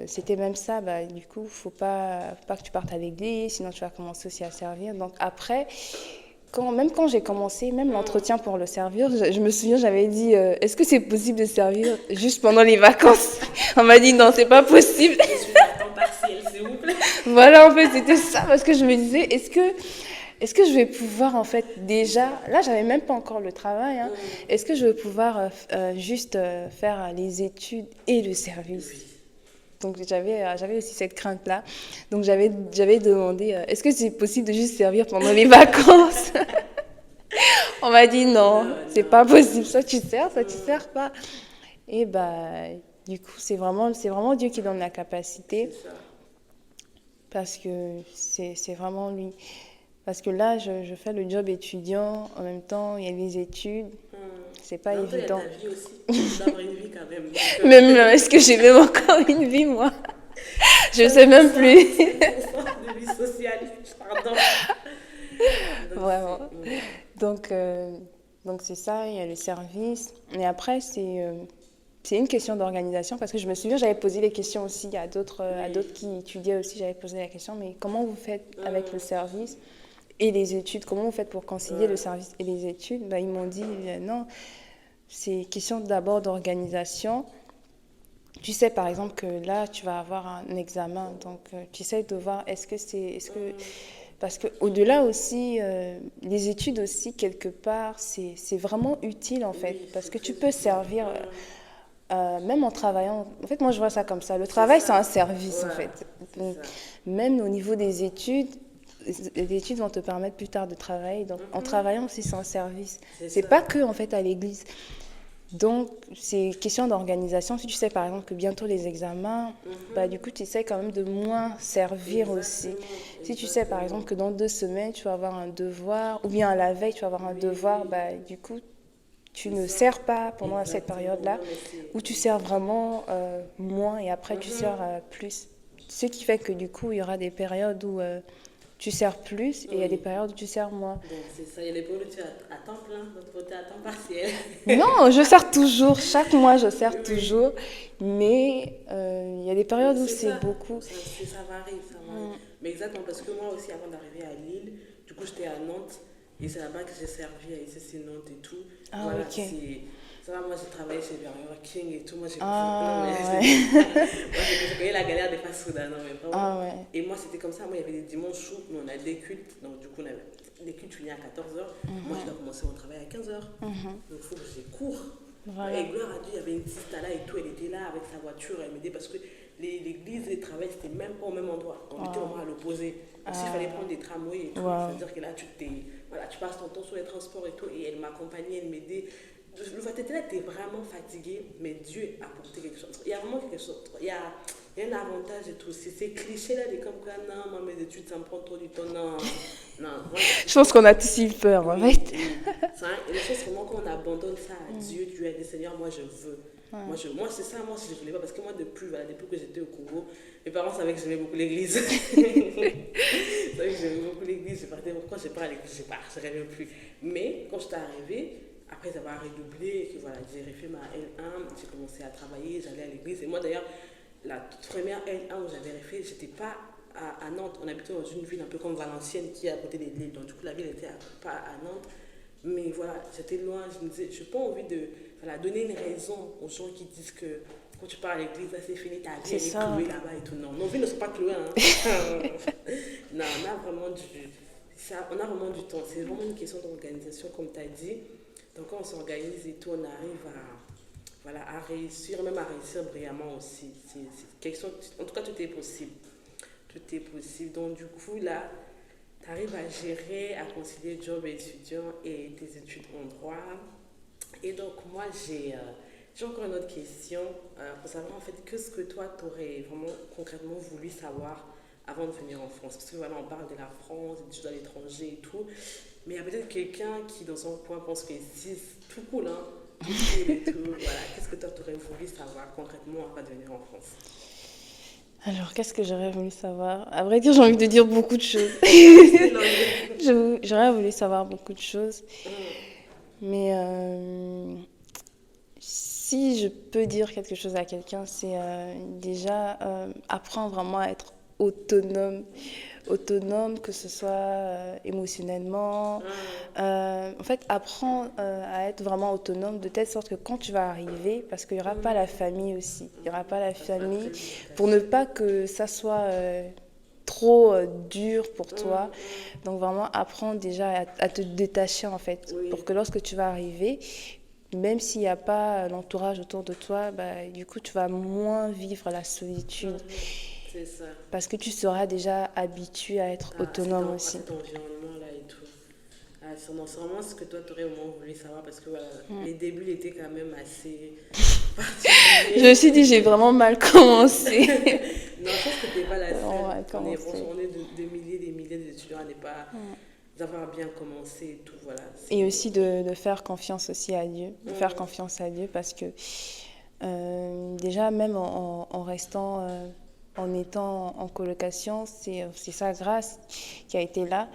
c'était même ça, du coup, faut pas que tu partes à l'église, sinon tu vas commencer aussi à servir. Donc après, même quand j'ai commencé, même l'entretien pour le servir, je me souviens, j'avais dit, est-ce que c'est possible de servir juste pendant les vacances? On m'a dit, non, c'est pas possible. Je suis à temps partiel, s'il vous plaît. Voilà, en fait, c'était ça, parce que je me disais, est-ce que je vais pouvoir, en fait, déjà, là, j'avais même pas encore le travail, hein, est-ce que je vais pouvoir juste faire les études et le service? Donc, j'avais aussi cette crainte-là. Donc, j'avais demandé, est-ce que c'est possible de juste servir pendant les vacances? On m'a dit non, c'est pas possible. Soit tu sers, soit tu sers pas. Et du coup, c'est vraiment Dieu qui donne la capacité. Parce que c'est vraiment lui. Parce que là, je fais le job étudiant, en même temps, il y a les études. C'est pas évident. Il y a ta vie aussi. Tu dois avoir une vie quand même. Même, est-ce que j'ai même encore une vie, moi? Je ne sais même plus. De vie sociale, pardon. Vraiment. Donc c'est ça, il y a le service. Et après, c'est une question d'organisation parce que je me souviens, j'avais posé les questions aussi à d'autres qui étudiaient aussi, j'avais posé la question, mais comment vous faites avec le service et les études? Comment vous faites pour concilier le service et les études? Ils m'ont dit, non, c'est question d'abord d'organisation. Tu sais, par exemple, que là, tu vas avoir un examen, donc tu essaies de voir parce qu'au-delà aussi, les études aussi, quelque part, c'est vraiment utile, en fait, parce que tu peux servir, même en travaillant. En fait, moi, je vois ça comme ça. Le travail, c'est un service, en fait. Donc, même au niveau des études, les études vont te permettre plus tard de travailler. Donc, en travaillant aussi, c'est un service. C'est pas que, en fait, à l'église. Donc, c'est question d'organisation. Si tu sais, par exemple, que bientôt les examens, du coup, tu essaies quand même de moins servir aussi. Si tu sais, par exemple, que dans 2 semaines, tu vas avoir un devoir, ou bien à la veille, tu vas avoir un devoir, du coup, tu ne sers pas pendant cette période-là, ou tu sers vraiment moins et après, tu sers plus. Ce qui fait que, du coup, il y aura des périodes où tu sers plus et il y a des périodes où tu sers moins. Donc, c'est ça. Il y a des périodes où tu es à temps plein, d'autres côté à temps partiel. Non, je sers toujours. Chaque mois, je sers toujours. Mais il y a des périodes où c'est beaucoup. Ça varie. Mais exactement, parce que moi aussi, avant d'arriver à Lille, du coup, j'étais à Nantes. Et c'est là-bas que j'ai servi à ICC Nantes et tout. Ah, voilà, ok. Ça va, moi j'ai travaillé chez Burger King et tout. Moi j'ai j'ai connu la galère des fast-food. Non, mais vraiment. Ah, ouais. Et moi c'était comme ça. Moi il y avait des dimanches où on a des cultes. Donc du coup, on avait des cultes finis à 14h. Moi je dois commencer mon travail à 15h. Donc il faut que je cours. Voilà. Et gloire à Dieu, il y avait une sista là et tout. Elle était là avec sa voiture. Elle m'aidait parce que l'église et le travail c'était même pas au même endroit. On était vraiment à l'opposé. Donc s'il fallait prendre des tramways et tout, c'est-à-dire que là tu passes ton temps sur les transports et tout. Et elle m'accompagnait, elle m'aidait. Le fait que là, tu es vraiment fatigué, mais Dieu a apporté quelque chose. Il y a vraiment quelque chose. Il y a un avantage et tout. Ces clichés-là, les comme quoi, non, moi, mes études, ça me prend trop du temps. Non. Moi, je pense qu'on a tous eu peur, en fait. Et les choses, vraiment, quand on abandonne ça à Dieu, Dieu a dit, Seigneur, moi, je veux. Moi, c'est ça, moi, si je ne voulais pas. Parce que moi, depuis que j'étais au Congo, mes parents savaient que j'aimais beaucoup l'église. Ils savaient que j'aimais beaucoup l'église. Je partais, pourquoi je ne sais pas à l'église, je ne sais pas, je ne rêvais plus. Mais quand j'étais arrivée, après avoir redoublé, que voilà, j'ai refait ma L1, j'ai commencé à travailler, j'allais à l'église. Et moi d'ailleurs, la toute première L1 où j'avais refait, j'étais pas à Nantes. On habitait dans une ville un peu comme Valenciennes qui est à côté de Lille. Donc du coup, la ville était pas à Nantes. Mais voilà, j'étais loin. Je me disais, je n'ai pas envie de donner une raison aux gens qui disent que quand tu pars à l'église, là c'est fini, ta vie elle est clouée là-bas et tout. Non, nos vies ne sont pas clouées. Non, on a vraiment du temps. C'est vraiment une question d'organisation, comme tu as dit. Donc quand on s'organise et tout, on arrive à réussir, même à réussir brillamment aussi. En tout cas, tout est possible. Tout est possible. Donc du coup, là, tu arrives à gérer, à concilier job et étudiant et tes études en droit. Et donc moi, j'ai encore une autre question pour savoir en fait qu'est-ce que toi, tu aurais vraiment concrètement voulu savoir avant de venir en France? Parce que voilà, on parle de la France, des études à l'étranger et tout. Mais il y a peut-être quelqu'un qui, dans son coin, pense que si, tout cool, hein, tout cool et tout. Voilà. Qu'est-ce que toi, tu aurais voulu savoir concrètement avant de venir en France? Alors, qu'est-ce que j'aurais voulu savoir? À vrai dire, j'ai envie de dire beaucoup de choses. J'aurais voulu savoir beaucoup de choses. Mais si je peux dire quelque chose à quelqu'un, c'est déjà apprendre vraiment à être autonome. Autonome, que ce soit émotionnellement. En fait, apprends à être vraiment autonome de telle sorte que quand tu vas arriver, parce qu'il n'y aura pas la famille aussi, il n'y aura pas la famille, pour ne pas que ça soit trop dur pour toi. Donc vraiment, apprends déjà à te détacher en fait, pour que lorsque tu vas arriver, même s'il n'y a pas l'entourage autour de toi, bah, du coup, tu vas moins vivre la solitude. C'est ça. Parce que tu seras déjà habitué à être autonome aussi. À cet environnement-là et tout. C'est vraiment ce que toi, tu aurais au moins voulu savoir parce que voilà, les débuts étaient quand même assez particuliers. Je me suis dit, j'ai vraiment mal commencé. Non, je pense que tu n'es pas la seule. On est de milliers et des milliers d'étudiants à ne pas avoir bien commencé et tout. Voilà, et aussi de faire confiance aussi à Dieu. De faire confiance à Dieu parce que déjà, même en restant... en étant en colocation, c'est sa grâce qui a été là.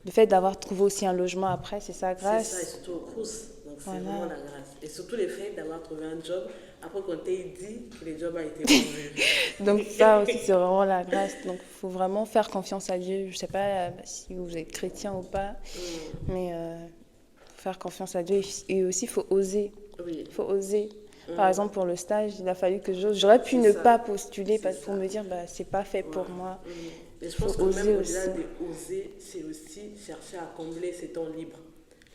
Le fait d'avoir trouvé aussi un logement après, c'est sa grâce. C'est ça, et surtout au Crous. Donc c'est vraiment la grâce. Et surtout le fait d'avoir trouvé un job après qu'on t'ait dit que le job a été pourvu. Donc ça aussi, c'est vraiment la grâce. Donc il faut vraiment faire confiance à Dieu. Je ne sais pas si vous êtes chrétien ou pas, mais faire confiance à Dieu. Et aussi, il faut oser. Oui. Il faut oser. Par exemple, pour le stage, il a fallu que j'ose. J'aurais pu ne pas postuler pour me dire, bah, c'est pas fait pour moi. Mais je pense que même au-delà d'oser, c'est aussi chercher à combler ses temps libres.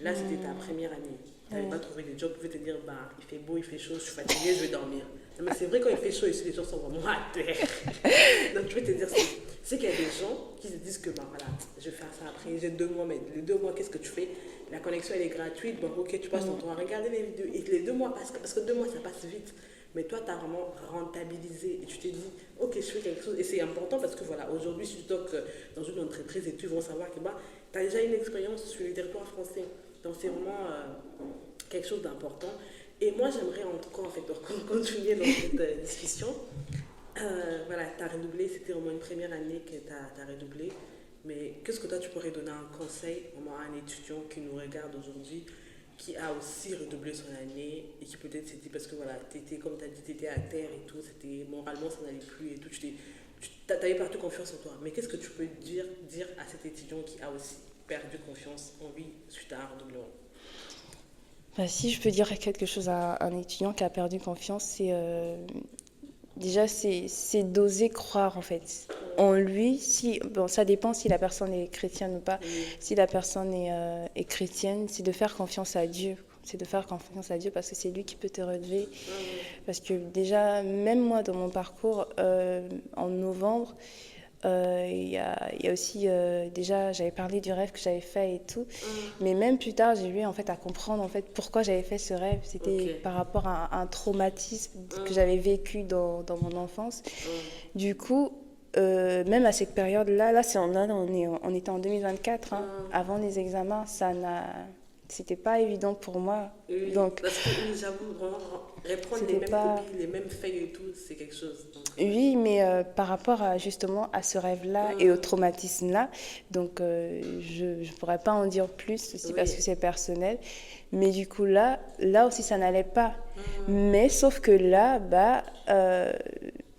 Là, c'était ta première année. Tu n'avais pas trouvé de job, tu pouvais te dire, bah, il fait beau, il fait chaud, je suis fatiguée, je vais dormir. Non, mais c'est vrai, quand il fait chaud ici, les gens sont vraiment à terre. Donc, je vais te dire, c'est qu'il y a des gens qui se disent que, bah, voilà, je vais faire ça après, j'ai 2 mois, mais les 2 mois, qu'est-ce que tu fais? La connexion, elle est gratuite, bon, ok, tu passes ton temps à regarder les vidéos. Et les 2 mois, parce que 2 mois, ça passe vite. Mais toi, tu as vraiment rentabilisé et tu t'es dit, ok, je fais quelque chose. Et c'est important parce que, voilà, aujourd'hui, si tu toques dans une entreprise et tu vont savoir que, bah, tu as déjà une expérience sur le territoire français. Donc, c'est vraiment quelque chose d'important. Et moi, j'aimerais en tout cas, en fait, continuer dans cette discussion. Voilà, tu as redoublé, c'était au moins une première année que tu as redoublé. Mais qu'est-ce que toi, tu pourrais donner un conseil à un étudiant qui nous regarde aujourd'hui, qui a aussi redoublé son année et qui peut-être s'est dit, parce que voilà, comme tu as dit, tu étais à terre et tout, moralement, ça n'allait plus et tout, tu avais perdu confiance en toi. Mais qu'est-ce que tu peux dire à cet étudiant qui a aussi perdu confiance en lui suite à un redoublement? Bah, si je peux dire quelque chose à un étudiant qui a perdu confiance, c'est déjà c'est d'oser croire en fait en lui. Bon, ça dépend si la personne est chrétienne ou pas. Si la personne est chrétienne, c'est de faire confiance à Dieu. C'est de faire confiance à Dieu parce que c'est lui qui peut te relever. Parce que déjà, même moi dans mon parcours, en novembre, il y a aussi, déjà, j'avais parlé du rêve que j'avais fait et tout. Mais même plus tard, j'ai eu en fait à comprendre en fait pourquoi j'avais fait ce rêve. C'était par rapport à un traumatisme que j'avais vécu dans mon enfance. Du coup, même à cette période-là, on était en 2024, hein, avant les examens, c'était pas évident pour moi. Oui, donc, parce que j'avoue, reprendre les mêmes copies, les mêmes feuilles et tout, c'est quelque chose. Donc, oui, mais par rapport justement à ce rêve-là et au traumatisme-là, donc je ne pourrais pas en dire plus aussi parce que c'est personnel. Mais du coup, là aussi, ça n'allait pas. Mais sauf que là,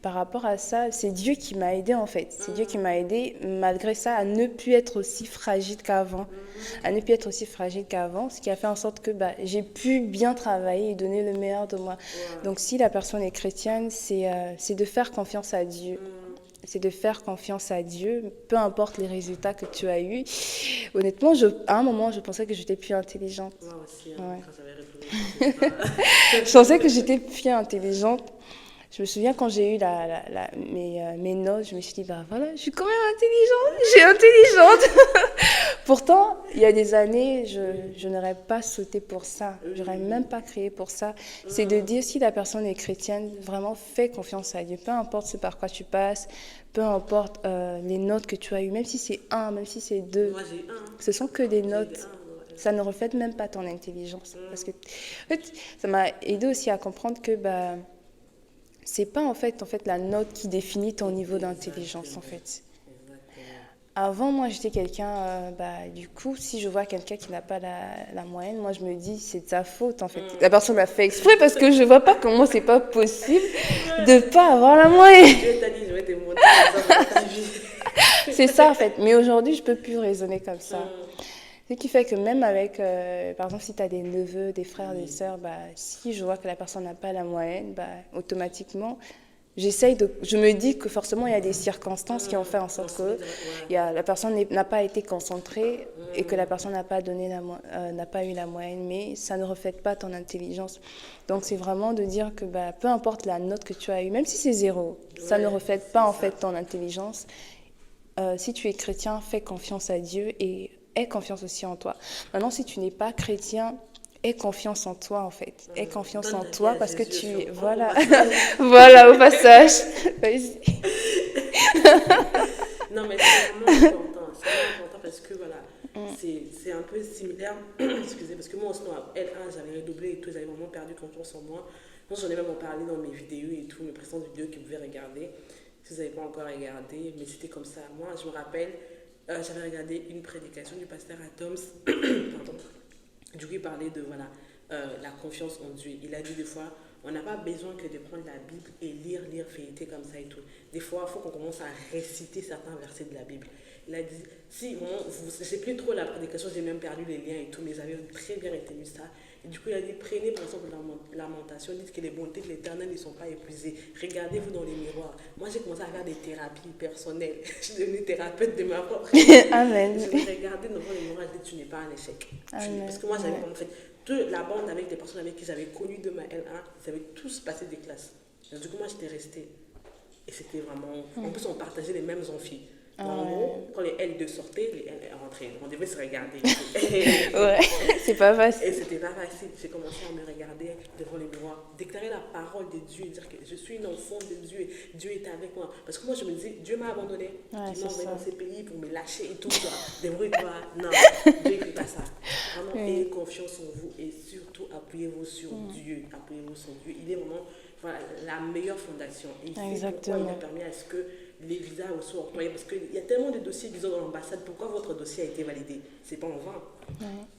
par rapport à ça, c'est Dieu qui m'a aidée en fait. C'est Dieu qui m'a aidée malgré ça à ne plus être aussi fragile qu'avant. Ce qui a fait en sorte que j'ai pu bien travailler et donner le meilleur de moi. Donc si la personne est chrétienne, c'est de faire confiance à Dieu. C'est de faire confiance à Dieu, peu importe les résultats que tu as eus. Honnêtement, à un moment, je pensais que j'étais plus intelligente. Moi aussi, quand j'avais répondu, je pensais que j'étais plus intelligente. Je me souviens quand j'ai eu mes notes, je me suis dit, voilà, je suis quand même intelligente, j'ai intelligente. Pourtant, il y a des années, je n'aurais pas sauté pour ça. Je n'aurais même pas créé pour ça. C'est de dire, si la personne est chrétienne, vraiment fais confiance à Dieu. Peu importe ce par quoi tu passes, peu importe les notes que tu as eues, même si c'est 1, même si c'est 2. Moi, j'ai un. Ce sont que des J'ai notes. des un, ouais. Ça ne reflète même pas ton intelligence. Parce que, en fait, ça m'a aidé aussi à comprendre que c'est pas en fait la note qui définit ton niveau d'intelligence en fait. Avant, moi, j'étais quelqu'un, du coup, si je vois quelqu'un qui n'a pas la moyenne, moi, je me dis, c'est de sa faute, en fait. La personne l'a fait exprès parce que je vois pas comment c'est pas possible de pas avoir la moyenne. Dieu t'a dit, je vais te montrer l'exemple de ta vie. C'est ça, en fait. Mais aujourd'hui, je peux plus raisonner comme ça. Ce qui fait que même avec, par exemple, si tu as des neveux, des frères, des sœurs, si je vois que la personne n'a pas la moyenne, automatiquement, je me dis que forcément, il y a des circonstances qui ont fait en sorte que la personne n'a pas été concentrée et que la personne n'a pas eu la moyenne, mais ça ne reflète pas ton intelligence. Donc, c'est vraiment de dire que peu importe la note que tu as eue, même si c'est 0, ça ne reflète pas en fait ton intelligence. Si tu es chrétien, fais confiance à Dieu et aie confiance aussi en toi. Maintenant, si tu n'es pas chrétien, aie confiance en toi, en fait. Aie confiance en toi parce que tu... Voilà. Voilà, au passage. Non, mais c'est vraiment important. C'est vraiment important parce que, voilà, c'est un peu similaire. Excusez, parce que moi, sinon, à L1, j'avais redoublé et tout. J'avais vraiment perdu confiance en moi. Moi, j'en ai même parlé dans mes vidéos et tout, mes précédentes vidéos que vous pouvez regarder. Si vous n'avez pas encore regardé, mais c'était comme ça. Moi, je me rappelle, j'avais regardé une prédication du pasteur Adams. Pardon. Du coup, il parlait de la confiance en Dieu. Il a dit des fois, on n'a pas besoin que de prendre la Bible et lire, feuilleter comme ça et tout. Des fois, il faut qu'on commence à réciter certains versets de la Bible. Il a dit, si je ne sais plus trop la prédication, j'ai même perdu les liens et tout, mais j'avais très bien retenu ça. Et du coup, il a dit, prenez par exemple la Lamentation, dites que les bontés de l'Éternel ne sont pas épuisées. Regardez-vous dans les miroirs. Moi, j'ai commencé à faire des thérapies personnelles. Je suis devenue thérapeute de ma propre. Amen. Je me regardais devant les miroirs et je dis, tu n'es pas un échec. Parce que moi, j'avais en fait toute la bande avec des personnes avec qui j'avais connu de ma L1, ils avaient tous passé des classes. Donc, du coup, moi, j'étais restée. Et c'était vraiment... En plus, on partageait les mêmes amphis. En gros, quand les L2 sortaient, les L rentraient. On devait se regarder. Ouais, c'est pas facile. Et c'était pas facile. J'ai commencé à me regarder devant les miroirs, déclarer la parole de Dieu et dire que je suis une enfant de Dieu et Dieu est avec moi. Parce que moi, je me disais, Dieu m'a abandonné. Il m'a envoyé dans ces pays pour me lâcher et tout. Débrouille-toi. Non, Dieu ne fait pas ça. Vraiment, ayez confiance en vous et surtout appuyez-vous sur Dieu. Appuyez-vous sur Dieu. Il est vraiment la meilleure fondation. Et c'est pourquoi il a permis à ce que les visas soient octroyés. Parce qu'il y a tellement de dossiers, disons, dans l'ambassade. Pourquoi votre dossier a été validé? C'est pas en vain.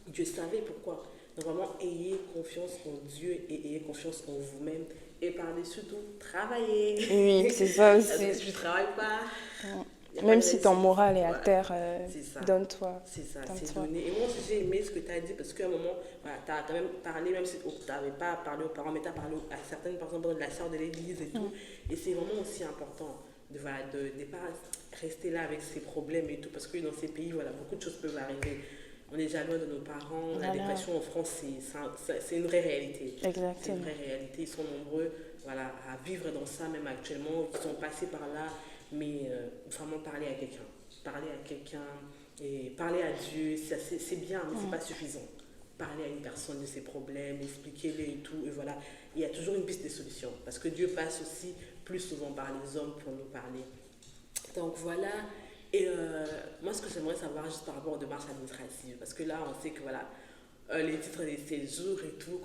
Dieu savait pourquoi. Donc vraiment, ayez confiance en Dieu et ayez confiance en vous-même. Et par-dessus tout, travaillez. Oui, c'est ça aussi. Parce que si tu ne travailles pas... Même si ton moral est à terre, donne-toi. C'est ça, c'est donner. Et moi aussi, j'ai aimé ce que tu as dit parce qu'à un moment, tu as quand même parlé, même si tu n'avais pas parlé aux parents, mais tu as parlé à certaines personnes, de la sœur de l'église et tout. Et c'est vraiment aussi important de ne pas rester là avec ses problèmes et tout, parce que dans ces pays, beaucoup de choses peuvent arriver. On est déjà loin de nos parents. La dépression en France, c'est une vraie réalité. Exactement. C'est une vraie réalité. Ils sont nombreux à vivre dans ça, même actuellement. Ils sont passés par là. Mais vraiment parler à quelqu'un. Parler à quelqu'un et parler à Dieu, c'est bien, mais c'est pas suffisant. Parler à une personne de ses problèmes, expliquer-les et tout. Et voilà, il y a toujours une piste de solution. Parce que Dieu passe aussi plus souvent par les hommes pour nous parler. Donc voilà. Et moi, ce que j'aimerais savoir juste par rapport aux démarches administratives, parce que là, on sait que les titres des séjours et tout,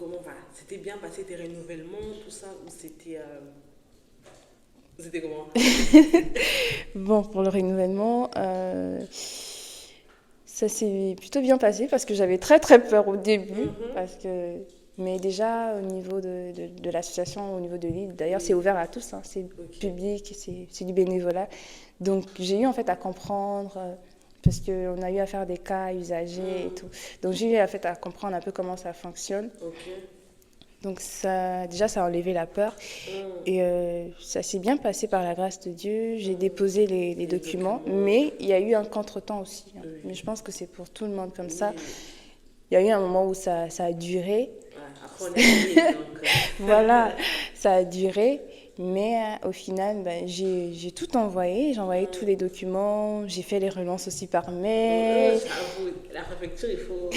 c'était bien passé tes renouvellements, tout ça, ou c'était comment? Bon, pour le renouvellement, ça s'est plutôt bien passé parce que j'avais très très peur au début, mais déjà au niveau de l'association, au niveau de l'île, d'ailleurs c'est ouvert à tous, c'est public, c'est du bénévolat. Donc j'ai eu en fait à comprendre, parce qu'on a eu à faire des cas usagés et tout. Donc j'ai eu en fait à comprendre un peu comment ça fonctionne. Donc ça a enlevé la peur. Et ça s'est bien passé par la grâce de Dieu. J'ai déposé les documents, mais il y a eu un contretemps aussi. Mais je pense que c'est pour tout le monde comme ça. Il y a eu un moment où ça a duré. Après, on est donc... Voilà, ça a duré. Mais au final, ben, j'ai tout envoyé. J'ai envoyé tous les documents. J'ai fait les relances aussi par mail. J'avoue, la préfecture, il faut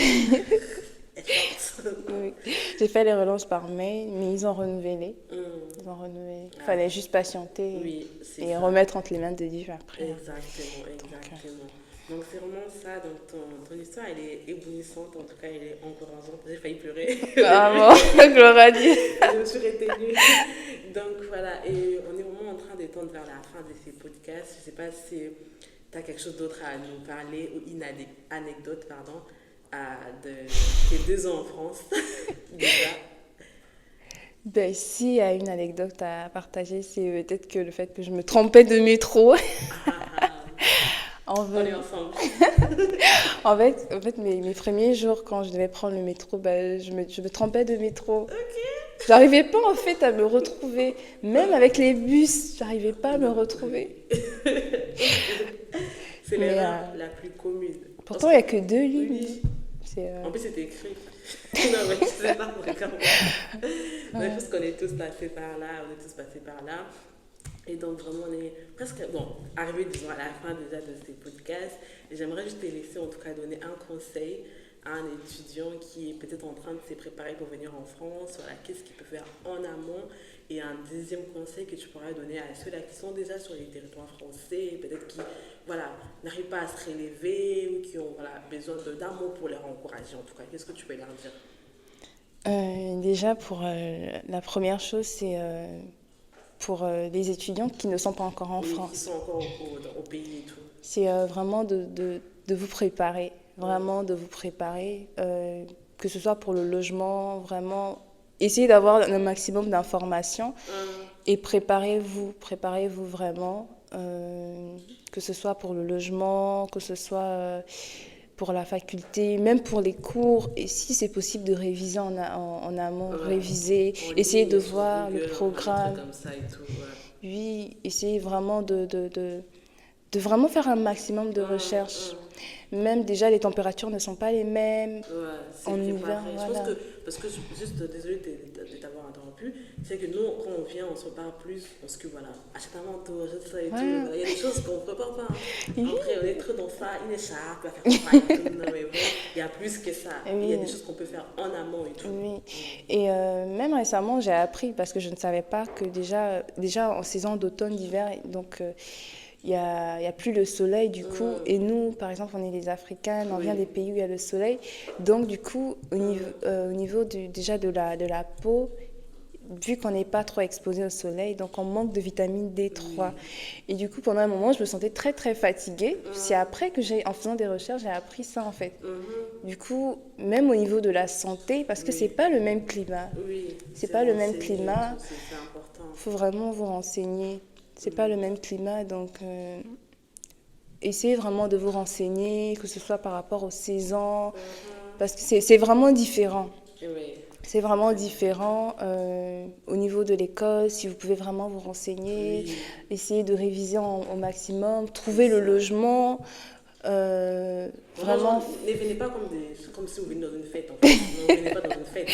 être forte. Oui. J'ai fait les relances par mail, mais ils ont renouvelé. Ils ont renouvelé. Il fallait juste patienter Oui, c'est et ça. remettre entre les mains de Dieu après. Exactement, exactement. Donc c'est vraiment ça, donc ton histoire elle est éblouissante, en tout cas elle est encourageante. J'ai failli pleurer. Ah bon, gloire à Dieu. Je me suis retenue. Donc voilà, et on est vraiment en train de tendre vers la fin de ces podcasts. Je ne sais pas si tu as quelque chose d'autre à nous parler ou une anecdote, pardon, de tes 2 ans en France. Déjà. Ben, s'il y a une anecdote à partager, c'est peut-être que le fait que je me trompais de métro. En On est fait, ensemble. mes premiers jours, quand je devais prendre le métro, ben, je me trompais de métro. J'arrivais pas, en fait, à me retrouver. Même avec les bus, j'arrivais pas à me retrouver. C'est Mais, l'erreur la plus commune. Pourtant, il n'y a que 2 lignes. Oui. C'est, En plus, c'était écrit. Non, mais je sais pas vraiment. Mais je pense qu'on est tous passés par là, on est tous passés par là. Et donc, vraiment, on est presque arrivés, disons, à la fin déjà de ces podcasts. Et j'aimerais juste te laisser, en tout cas, donner un conseil à un étudiant qui est peut-être en train de se préparer pour venir en France. Voilà, qu'est-ce qu'il peut faire en amont. Et un deuxième conseil que tu pourrais donner à ceux-là qui sont déjà sur les territoires français, peut-être qui n'arrivent pas à se relever ou qui ont besoin d'un mot pour les encourager. En tout cas, qu'est-ce que tu peux leur dire? Déjà, la première chose, c'est pour les étudiants qui ne sont pas encore en Oui, qui France. sont encore au pays et tout. C'est vraiment de vous préparer, vraiment de vous préparer, que ce soit pour le logement, vraiment essayez d'avoir un maximum d'informations et préparez-vous vraiment, que ce soit pour le logement, que ce soit pour la faculté, même pour les cours, et si c'est possible de réviser en amont, réviser, essayer de voir le programme. Comme ça et tout, ouais. Oui, essayez vraiment de vraiment faire un maximum de recherches. Même déjà, les températures ne sont pas les mêmes. Ouais, c'est en préparé. hiver. Je Voilà. pense que, parce que, juste désolée de t'avoir interrompu, c'est que nous, quand on vient, on se prépare plus, parce que voilà, achète un manteau, achète ça et tout. Il y a des choses qu'on ne prépare pas. Après, on est trop dans ça, une écharpe, la faire ça et tout. Non, mais bon, il y a plus que ça. Oui. Il y a des choses qu'on peut faire en amont et tout. Oui. Et même récemment, j'ai appris, parce que je ne savais pas que déjà en saison d'automne, d'hiver, donc il y a plus le soleil du coup. Et nous, par exemple, on est des Africains, on vient des pays où il y a le soleil. Donc du coup, au niveau déjà de la peau, vu qu'on n'est pas trop exposé au soleil, donc on manque de vitamine D3. Et du coup, pendant un moment, je me sentais très très fatiguée. C'est après que en faisant des recherches, j'ai appris ça en fait. Du coup, même au niveau de la santé, parce que c'est pas le même climat. Oui, c'est pas le même climat. C'est important. Il faut vraiment vous renseigner. C'est pas le même climat, donc essayez vraiment de vous renseigner, que ce soit par rapport aux saisons, parce que c'est vraiment différent. Oui. C'est vraiment différent au niveau de l'école, si vous pouvez vraiment vous renseigner, essayez de réviser au maximum, trouver le logement. Vraiment. Ne venez pas comme si vous veniez dans une fête en fait. Non, vous venez pas dans une fête.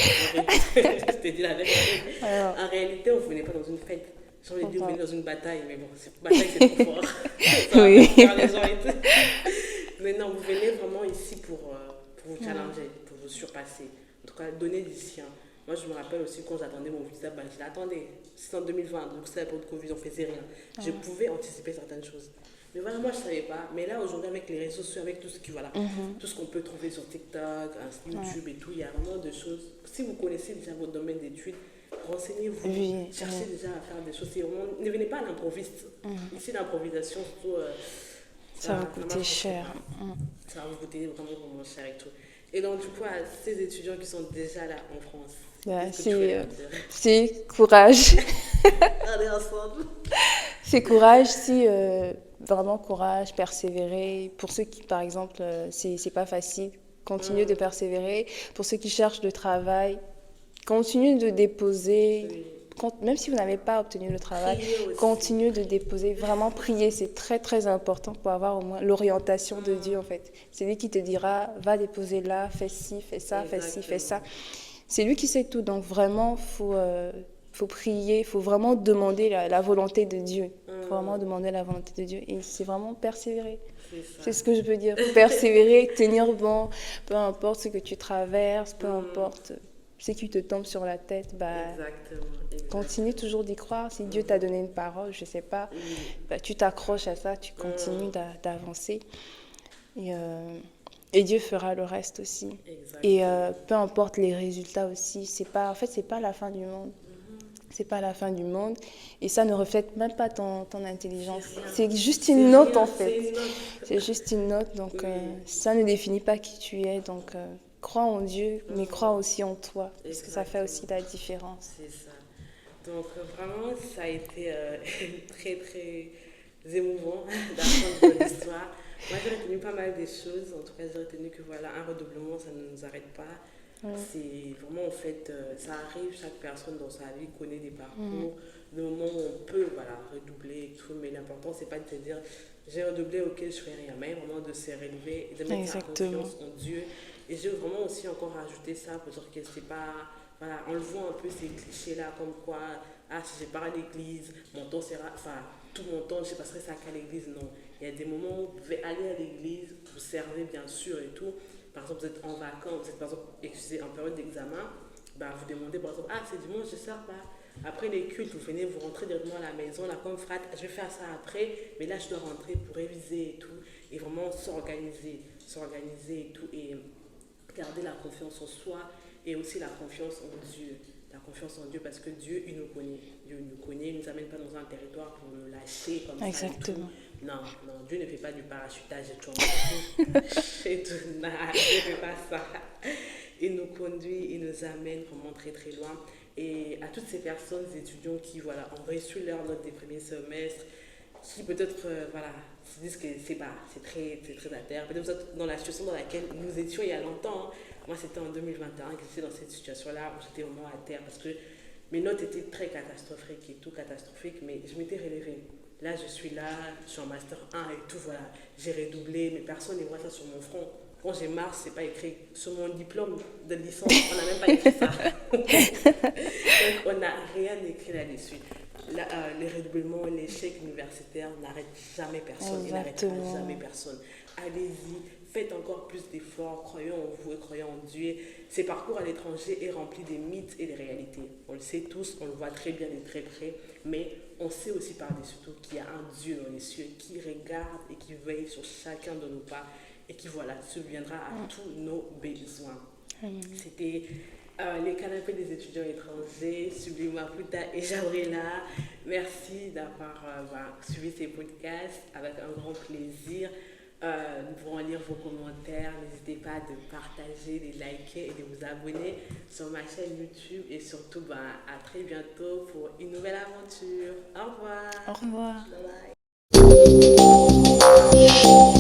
Je te dis la vérité. En réalité, vous ne venez pas dans une fête. J'ai envie de dire, vous venez dans une bataille, mais bon, bataille c'est trop fort. Ça va faire les gens et tout. Mais non, vous venez vraiment ici pour vous challenger, pour vous surpasser. En tout cas, donner du sien. Moi, je me rappelle aussi quand j'attendais mon visa, je l'attendais. C'est en 2020, donc c'était pour le Covid, on ne faisait rien. Je pouvais anticiper certaines choses. Mais voilà, moi, je ne savais pas. Mais là, aujourd'hui, avec les réseaux sociaux, avec tout ce tout ce qu'on peut trouver sur TikTok, YouTube et tout, il y a vraiment des choses. Si vous connaissez déjà votre domaine d'études, renseignez-vous, cherchez déjà à faire des choses. Ne venez pas à l'improviste. Ici, l'improvisation, surtout, ça va coûter cher. Ça va vous coûter vraiment cher et tout. Et donc, du coup, à ces étudiants qui sont déjà là en France, c'est courage. On est ensemble. C'est courage, vraiment courage, persévérer. Pour ceux qui, par exemple, c'est pas facile, continuez de persévérer. Pour ceux qui cherchent le travail, continuez de déposer. Même si vous n'avez pas obtenu le travail, continuez de déposer. Vraiment, prier, c'est très, très important pour avoir au moins l'orientation de Dieu, en fait. C'est lui qui te dira, va déposer là, fais ci, fais ça, fais ci, fais ça. C'est lui qui sait tout. Donc, vraiment, faut faut prier, il faut vraiment demander la volonté de Dieu. Il faut vraiment demander la volonté de Dieu. Et c'est vraiment persévérer. C'est ce que je peux dire. Persévérer, tenir bon, peu importe ce que tu traverses, peu importe ce qui te tombe sur la tête, Exactement. continue toujours d'y croire. Si Dieu t'a donné une parole, je ne sais pas, tu t'accroches à ça, tu continues d'avancer. Et Dieu fera le reste aussi. Et peu importe les résultats aussi, c'est pas la fin du monde. C'est pas la fin du monde. Et ça ne reflète même pas ton intelligence. C'est juste une note en fait. C'est juste une note. Donc ça ne définit pas qui tu es. Donc crois en Dieu, mais crois aussi en toi. Parce que ça fait aussi la différence. C'est ça. Donc vraiment, ça a été très très émouvant d'apprendre de l'histoire. Moi, j'ai retenu pas mal des choses. En tout cas, j'ai retenu que voilà, un redoublement, ça ne nous arrête pas. C'est vraiment, en fait, ça arrive, chaque personne dans sa vie connaît des parcours, des moments où on peut redoubler et tout, mais l'important, c'est pas de te dire, j'ai redoublé, ok, je fais rien, mais vraiment de se relever et de mettre sa confiance en Dieu. Et j'ai vraiment aussi encore rajouté ça pour dire que c'est pas, voilà, on le voit un peu ces clichés-là, comme quoi, si j'ai pas à l'église, mon temps sera, tout mon temps, je passerai ça qu'à l'église, non. Il y a des moments où vous pouvez aller à l'église, vous servez bien sûr et tout. Par exemple, vous êtes en vacances, vous êtes par exemple, en période d'examen, vous demandez par exemple, c'est dimanche, je ne sors pas. Après les cultes, vous venez, vous rentrez directement à la maison, là comme frère, je vais faire ça après, mais là je dois rentrer pour réviser et tout, et vraiment s'organiser et tout, et garder la confiance en soi et aussi la confiance en Dieu. La confiance en Dieu parce que Dieu, il nous connaît. Dieu nous connaît, il ne nous amène pas dans un territoire pour nous lâcher comme ça. Exactement. Non, Dieu ne fait pas du parachutage et tout. Il ne fait pas ça. Il nous conduit, il nous amène vraiment très très loin. Et à toutes ces personnes, ces étudiants qui ont reçu leur note des premiers semestres, qui peut-être se disent que c'est très à terre. Peut-être vous êtes dans la situation dans laquelle nous étions il y a longtemps. Moi, c'était en 2021 que j'étais dans cette situation-là où j'étais vraiment à terre parce que mes notes étaient très catastrophiques et tout catastrophique, mais je m'étais relevée. Là, je suis en master 1 et tout, voilà. J'ai redoublé, mais personne ne voit ça sur mon front. Quand j'ai marre, c'est pas écrit. Sur mon diplôme de licence, on n'a même pas écrit ça. Donc, on n'a rien écrit là-dessus. Les redoublements, l'échec universitaire n'arrête jamais personne. Il n'arrêtera jamais personne. Allez-y, faites encore plus d'efforts, croyons en vous et croyons en Dieu. Ces parcours à l'étranger est rempli des mythes et des réalités. On le sait tous, on le voit très bien de très près, mais on sait aussi par-dessus tout qu'il y a un Dieu dans les cieux qui regarde et qui veille sur chacun de nos pas et qui subviendra à tous nos besoins. C'était les canapés des étudiants étrangers, Sublime Mafuta et Jabrila. Merci d'avoir suivi ces podcasts avec un grand plaisir. Nous pourrons lire vos commentaires. N'hésitez pas à partager, de liker et de vous abonner sur ma chaîne YouTube. Et surtout, à très bientôt pour une nouvelle aventure. Au revoir. Au revoir. Bye bye.